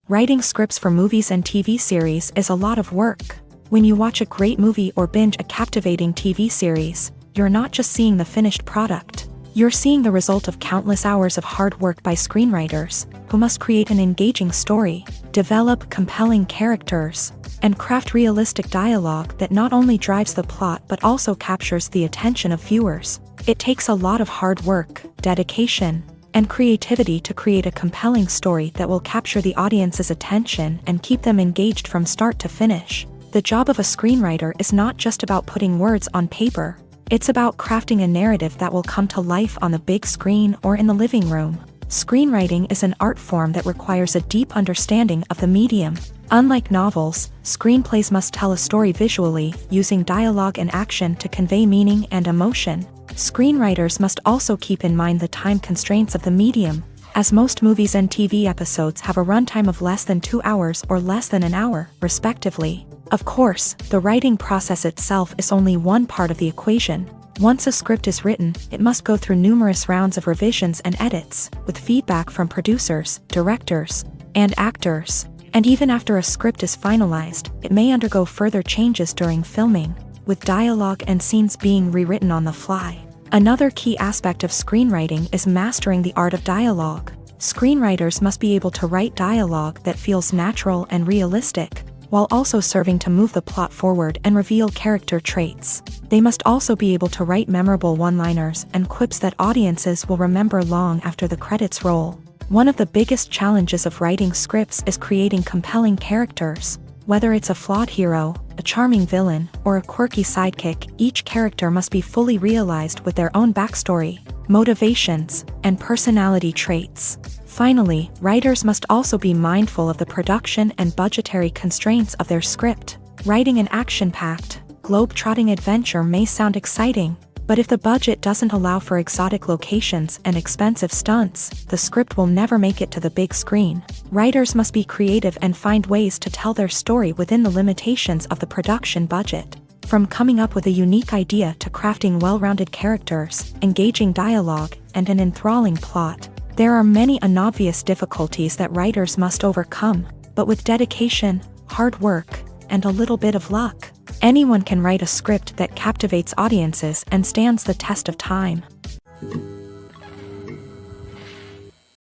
Writing scripts for movies and TV series is a lot of work. When you watch a great movie or binge a captivating TV series, you're not just seeing the finished product. You're seeing the result of countless hours of hard work by screenwriters, who must create an engaging story, develop compelling characters, and craft realistic dialogue that not only drives the plot but also captures the attention of viewers. It takes a lot of hard work, dedication, and creativity to create a compelling story that will capture the audience's attention and keep them engaged from start to finish. The job of a screenwriter is not just about putting words on paper. It's about crafting a narrative that will come to life on the big screen or in the living room. Screenwriting is an art form that requires a deep understanding of the medium. Unlike novels, screenplays must tell a story visually, using dialogue and action to convey meaning and emotion. Screenwriters must also keep in mind the time constraints of the medium, as most movies and TV episodes have a runtime of less than 2 hours or less than an hour, respectively. Of course, the writing process itself is only one part of the equation. Once a script is written, it must go through numerous rounds of revisions and edits, with feedback from producers, directors, and actors. And even after a script is finalized, it may undergo further changes during filming, with dialogue and scenes being rewritten on the fly. Another key aspect of screenwriting is mastering the art of dialogue. Screenwriters must be able to write dialogue that feels natural and realistic, while also serving to move the plot forward and reveal character traits. They must also be able to write memorable one-liners and quips that audiences will remember long after the credits roll. One of the biggest challenges of writing scripts is creating compelling characters. Whether it's a flawed hero, a charming villain, or a quirky sidekick, each character must be fully realized with their own backstory, motivations, and personality traits. Finally, writers must also be mindful of the production and budgetary constraints of their script. Writing an action-packed, globe-trotting adventure may sound exciting, but if the budget doesn't allow for exotic locations and expensive stunts, the script will never make it to the big screen. Writers must be creative and find ways to tell their story within the limitations of the production budget. From coming up with a unique idea to crafting well-rounded characters, engaging dialogue, and an enthralling plot, there are many unobvious difficulties that writers must overcome, but with dedication, hard work, and a little bit of luck, anyone can write a script that captivates audiences and stands the test of time.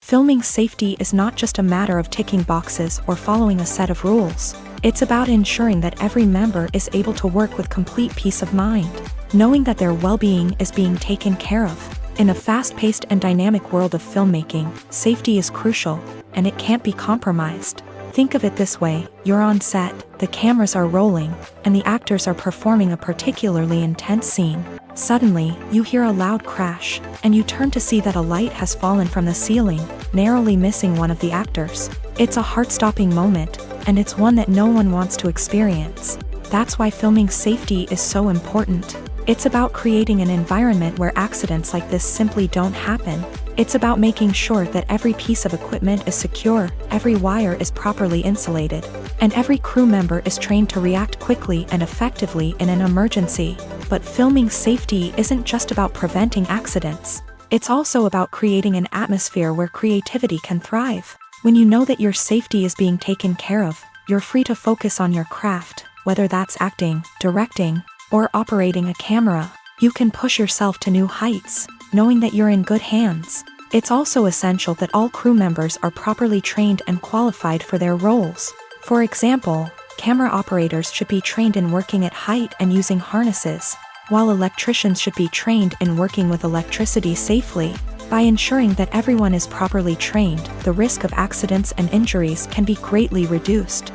Filming safety is not just a matter of ticking boxes or following a set of rules. It's about ensuring that every member is able to work with complete peace of mind, knowing that their well-being is being taken care of. In a fast-paced and dynamic world of filmmaking, safety is crucial, and it can't be compromised. Think of it this way: you're on set, the cameras are rolling, and the actors are performing a particularly intense scene. Suddenly, you hear a loud crash, and you turn to see that a light has fallen from the ceiling, narrowly missing one of the actors. It's a heart-stopping moment, and it's one that no one wants to experience. That's why filming safety is so important. It's about creating an environment where accidents like this simply don't happen. It's about making sure that every piece of equipment is secure, every wire is properly insulated, and every crew member is trained to react quickly and effectively in an emergency. But filming safety isn't just about preventing accidents. It's also about creating an atmosphere where creativity can thrive. When you know that your safety is being taken care of, you're free to focus on your craft, whether that's acting, directing, or operating a camera. You can push yourself to new heights, knowing that you're in good hands. It's also essential that all crew members are properly trained and qualified for their roles. For example, camera operators should be trained in working at height and using harnesses, while electricians should be trained in working with electricity safely. By ensuring that everyone is properly trained, the risk of accidents and injuries can be greatly reduced.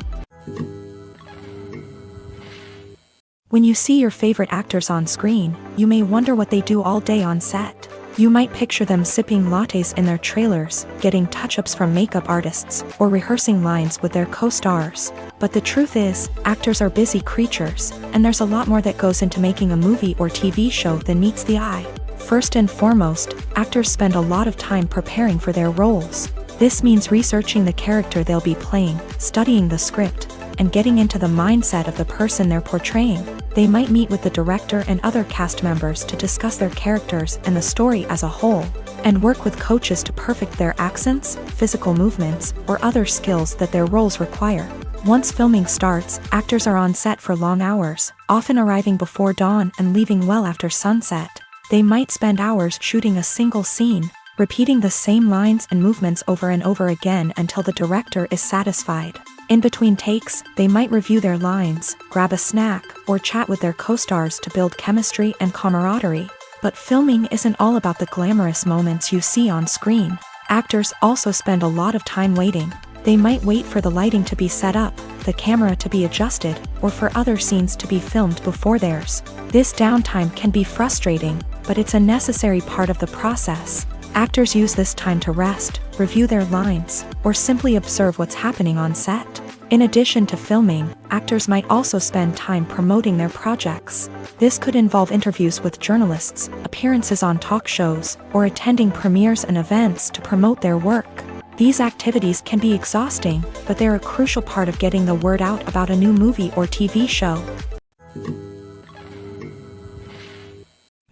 When you see your favorite actors on screen, you may wonder what they do all day on set. You might picture them sipping lattes in their trailers, getting touch-ups from makeup artists, or rehearsing lines with their co-stars. But the truth is, actors are busy creatures, and there's a lot more that goes into making a movie or TV show than meets the eye. First and foremost, actors spend a lot of time preparing for their roles. This means researching the character they'll be playing, studying the script, and getting into the mindset of the person they're portraying. They might meet with the director and other cast members to discuss their characters and the story as a whole, and work with coaches to perfect their accents, physical movements, or other skills that their roles require. Once filming starts, actors are on set for long hours, often arriving before dawn and leaving well after sunset. They might spend hours shooting a single scene, repeating the same lines and movements over and over again until the director is satisfied. In between takes, they might review their lines, grab a snack, or chat with their co-stars to build chemistry and camaraderie. But filming isn't all about the glamorous moments you see on screen. Actors also spend a lot of time waiting. They might wait for the lighting to be set up, the camera to be adjusted, or for other scenes to be filmed before theirs. This downtime can be frustrating, but it's a necessary part of the process. Actors use this time to rest, review their lines, or simply observe what's happening on set. In addition to filming, actors might also spend time promoting their projects. This could involve interviews with journalists, appearances on talk shows, or attending premieres and events to promote their work. These activities can be exhausting, but they're a crucial part of getting the word out about a new movie or TV show.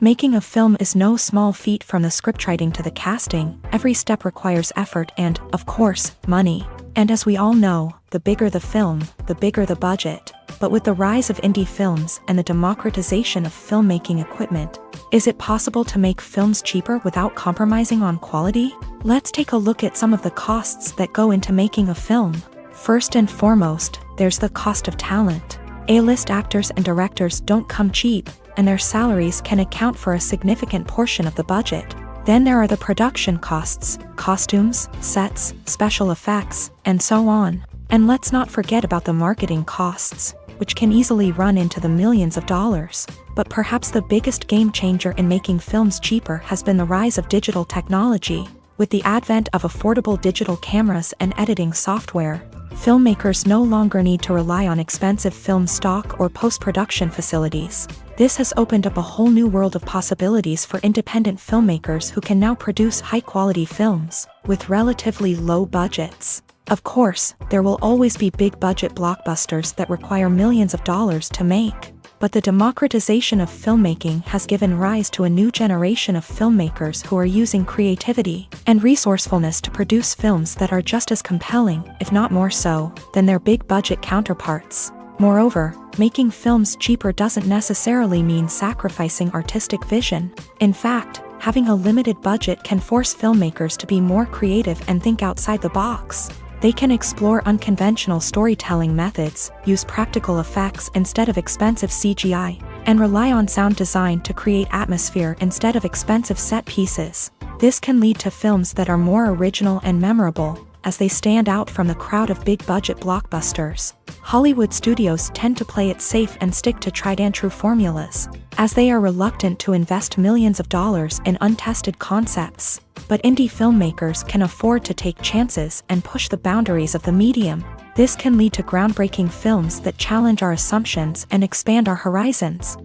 Making a film is no small feat. From the scriptwriting to the casting, every step requires effort and, of course, money. And as we all know, the bigger the film, the bigger the budget. But with the rise of indie films and the democratization of filmmaking equipment, is it possible to make films cheaper without compromising on quality? Let's take a look at some of the costs that go into making a film. First and foremost, there's the cost of talent. A-list actors and directors don't come cheap, and their salaries can account for a significant portion of the budget. Then there are the production costs, costumes, sets, special effects, and so on. And let's not forget about the marketing costs, which can easily run into the millions of dollars. But perhaps the biggest game changer in making films cheaper has been the rise of digital technology. With the advent of affordable digital cameras and editing software, filmmakers no longer need to rely on expensive film stock or post-production facilities. This has opened up a whole new world of possibilities for independent filmmakers who can now produce high-quality films with relatively low budgets. Of course, there will always be big-budget blockbusters that require millions of dollars to make. But the democratization of filmmaking has given rise to a new generation of filmmakers who are using creativity and resourcefulness to produce films that are just as compelling, if not more so, than their big-budget counterparts. Moreover, making films cheaper doesn't necessarily mean sacrificing artistic vision. In fact, having a limited budget can force filmmakers to be more creative and think outside the box. They can explore unconventional storytelling methods, use practical effects instead of expensive CGI, and rely on sound design to create atmosphere instead of expensive set pieces. This can lead to films that are more original and memorable, as they stand out from the crowd of big-budget blockbusters. Hollywood studios tend to play it safe and stick to tried-and-true formulas, as they are reluctant to invest millions of dollars in untested concepts. But indie filmmakers can afford to take chances and push the boundaries of the medium. This can lead to groundbreaking films that challenge our assumptions and expand our horizons.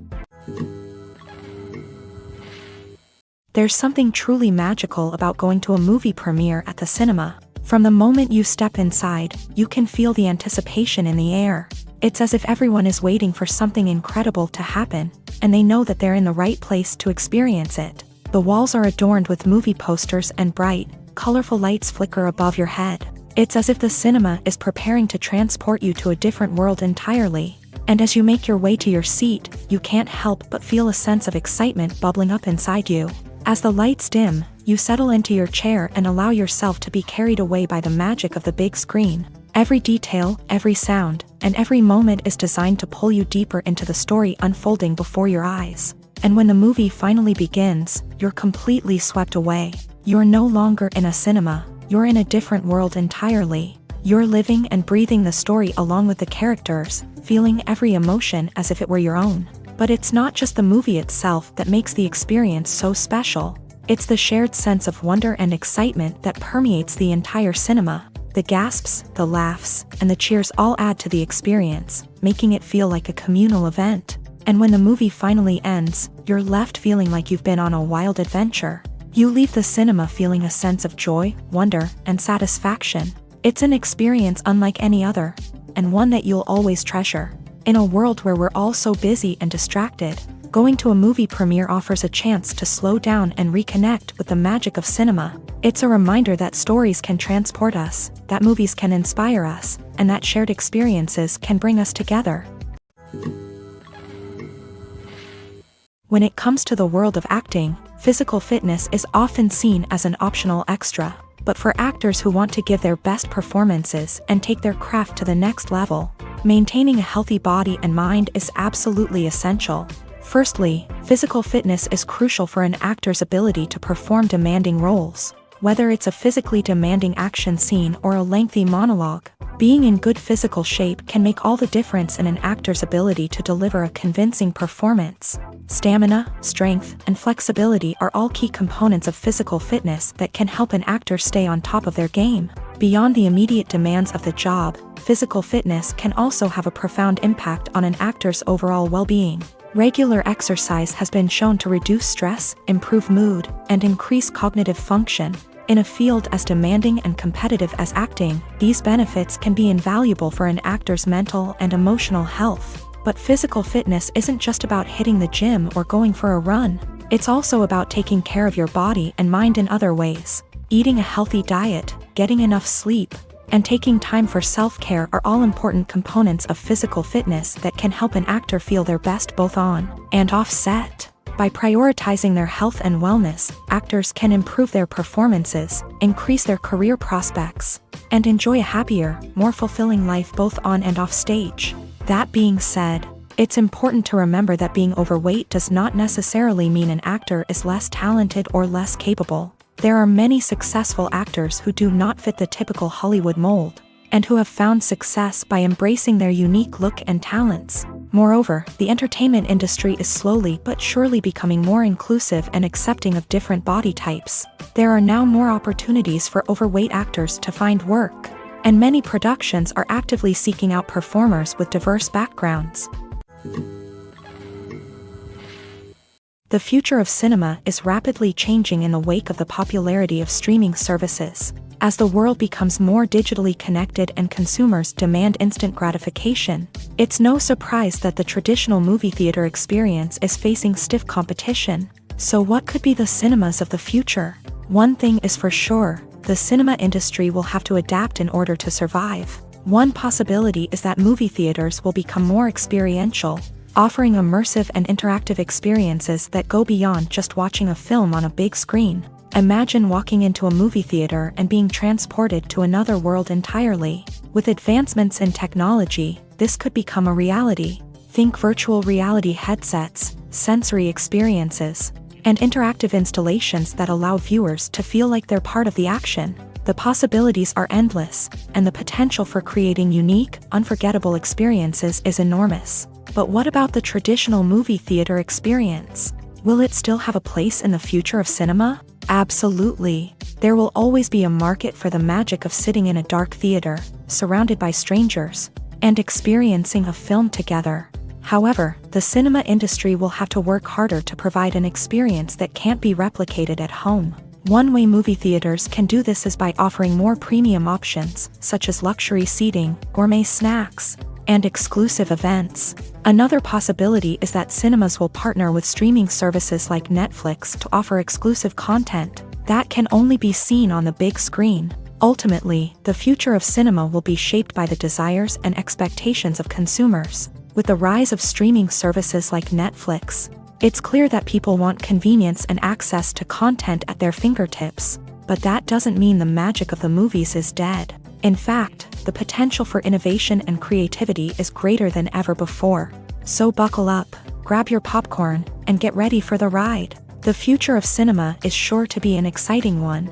There's something truly magical about going to a movie premiere at the cinema. From the moment you step inside, you can feel the anticipation in the air. It's as if everyone is waiting for something incredible to happen, and they know that they're in the right place to experience it. The walls are adorned with movie posters and bright, colorful lights flicker above your head. It's as if the cinema is preparing to transport you to a different world entirely. And as you make your way to your seat, you can't help but feel a sense of excitement bubbling up inside you. As the lights dim, you settle into your chair and allow yourself to be carried away by the magic of the big screen. Every detail, every sound, and every moment is designed to pull you deeper into the story unfolding before your eyes. And when the movie finally begins, you're completely swept away. You're no longer in a cinema, you're in a different world entirely. You're living and breathing the story along with the characters, feeling every emotion as if it were your own. But it's not just the movie itself that makes the experience so special. It's the shared sense of wonder and excitement that permeates the entire cinema. The gasps, the laughs, and the cheers all add to the experience, making it feel like a communal event. And when the movie finally ends, you're left feeling like you've been on a wild adventure. You leave the cinema feeling a sense of joy, wonder, and satisfaction. It's an experience unlike any other, and one that you'll always treasure. In a world where we're all so busy and distracted, going to a movie premiere offers a chance to slow down and reconnect with the magic of cinema. It's a reminder that stories can transport us, that movies can inspire us, and that shared experiences can bring us together. When it comes to the world of acting, physical fitness is often seen as an optional extra. But for actors who want to give their best performances and take their craft to the next level, maintaining a healthy body and mind is absolutely essential. Firstly, physical fitness is crucial for an actor's ability to perform demanding roles. Whether it's a physically demanding action scene or a lengthy monologue, being in good physical shape can make all the difference in an actor's ability to deliver a convincing performance. Stamina, strength, and flexibility are all key components of physical fitness that can help an actor stay on top of their game. Beyond the immediate demands of the job, physical fitness can also have a profound impact on an actor's overall well-being. Regular exercise has been shown to reduce stress, improve mood, and increase cognitive function. In a field as demanding and competitive as acting, these benefits can be invaluable for an actor's mental and emotional health. But physical fitness isn't just about hitting the gym or going for a run. It's also about taking care of your body and mind in other ways. Eating a healthy diet, getting enough sleep, and taking time for self-care are all important components of physical fitness that can help an actor feel their best both on and off set. By prioritizing their health and wellness, actors can improve their performances, increase their career prospects, and enjoy a happier, more fulfilling life both on and off stage. That being said, it's important to remember that being overweight does not necessarily mean an actor is less talented or less capable. There are many successful actors who do not fit the typical Hollywood mold, and who have found success by embracing their unique look and talents. Moreover, the entertainment industry is slowly but surely becoming more inclusive and accepting of different body types. There are now more opportunities for overweight actors to find work, and many productions are actively seeking out performers with diverse backgrounds. The future of cinema is rapidly changing in the wake of the popularity of streaming services. As the world becomes more digitally connected and consumers demand instant gratification, It's no surprise that the traditional movie theater experience is facing stiff competition. So what could be the cinemas of the future? One thing is for sure, the cinema industry will have to adapt in order to survive. One possibility is that movie theaters will become more experiential, offering immersive and interactive experiences that go beyond just watching a film on a big screen. Imagine walking into a movie theater and being transported to another world entirely. With advancements in technology, this could become a reality. Think virtual reality headsets, sensory experiences, and interactive installations that allow viewers to feel like they're part of the action. The possibilities are endless, and the potential for creating unique, unforgettable experiences is enormous. But what about the traditional movie theater experience? Will it still have a place in the future of cinema? Absolutely. There will always be a market for the magic of sitting in a dark theater, surrounded by strangers, and experiencing a film together. However, the cinema industry will have to work harder to provide an experience that can't be replicated at home. One way movie theaters can do this is by offering more premium options, such as luxury seating, gourmet snacks, and exclusive events. Another possibility is that cinemas will partner with streaming services like Netflix to offer exclusive content that can only be seen on the big screen. Ultimately, the future of cinema will be shaped by the desires and expectations of consumers. With the rise of streaming services like Netflix, it's clear that people want convenience and access to content at their fingertips. But that doesn't mean the magic of the movies is dead. In fact, the potential for innovation and creativity is greater than ever before. So buckle up, grab your popcorn, and get ready for the ride. The future of cinema is sure to be an exciting one.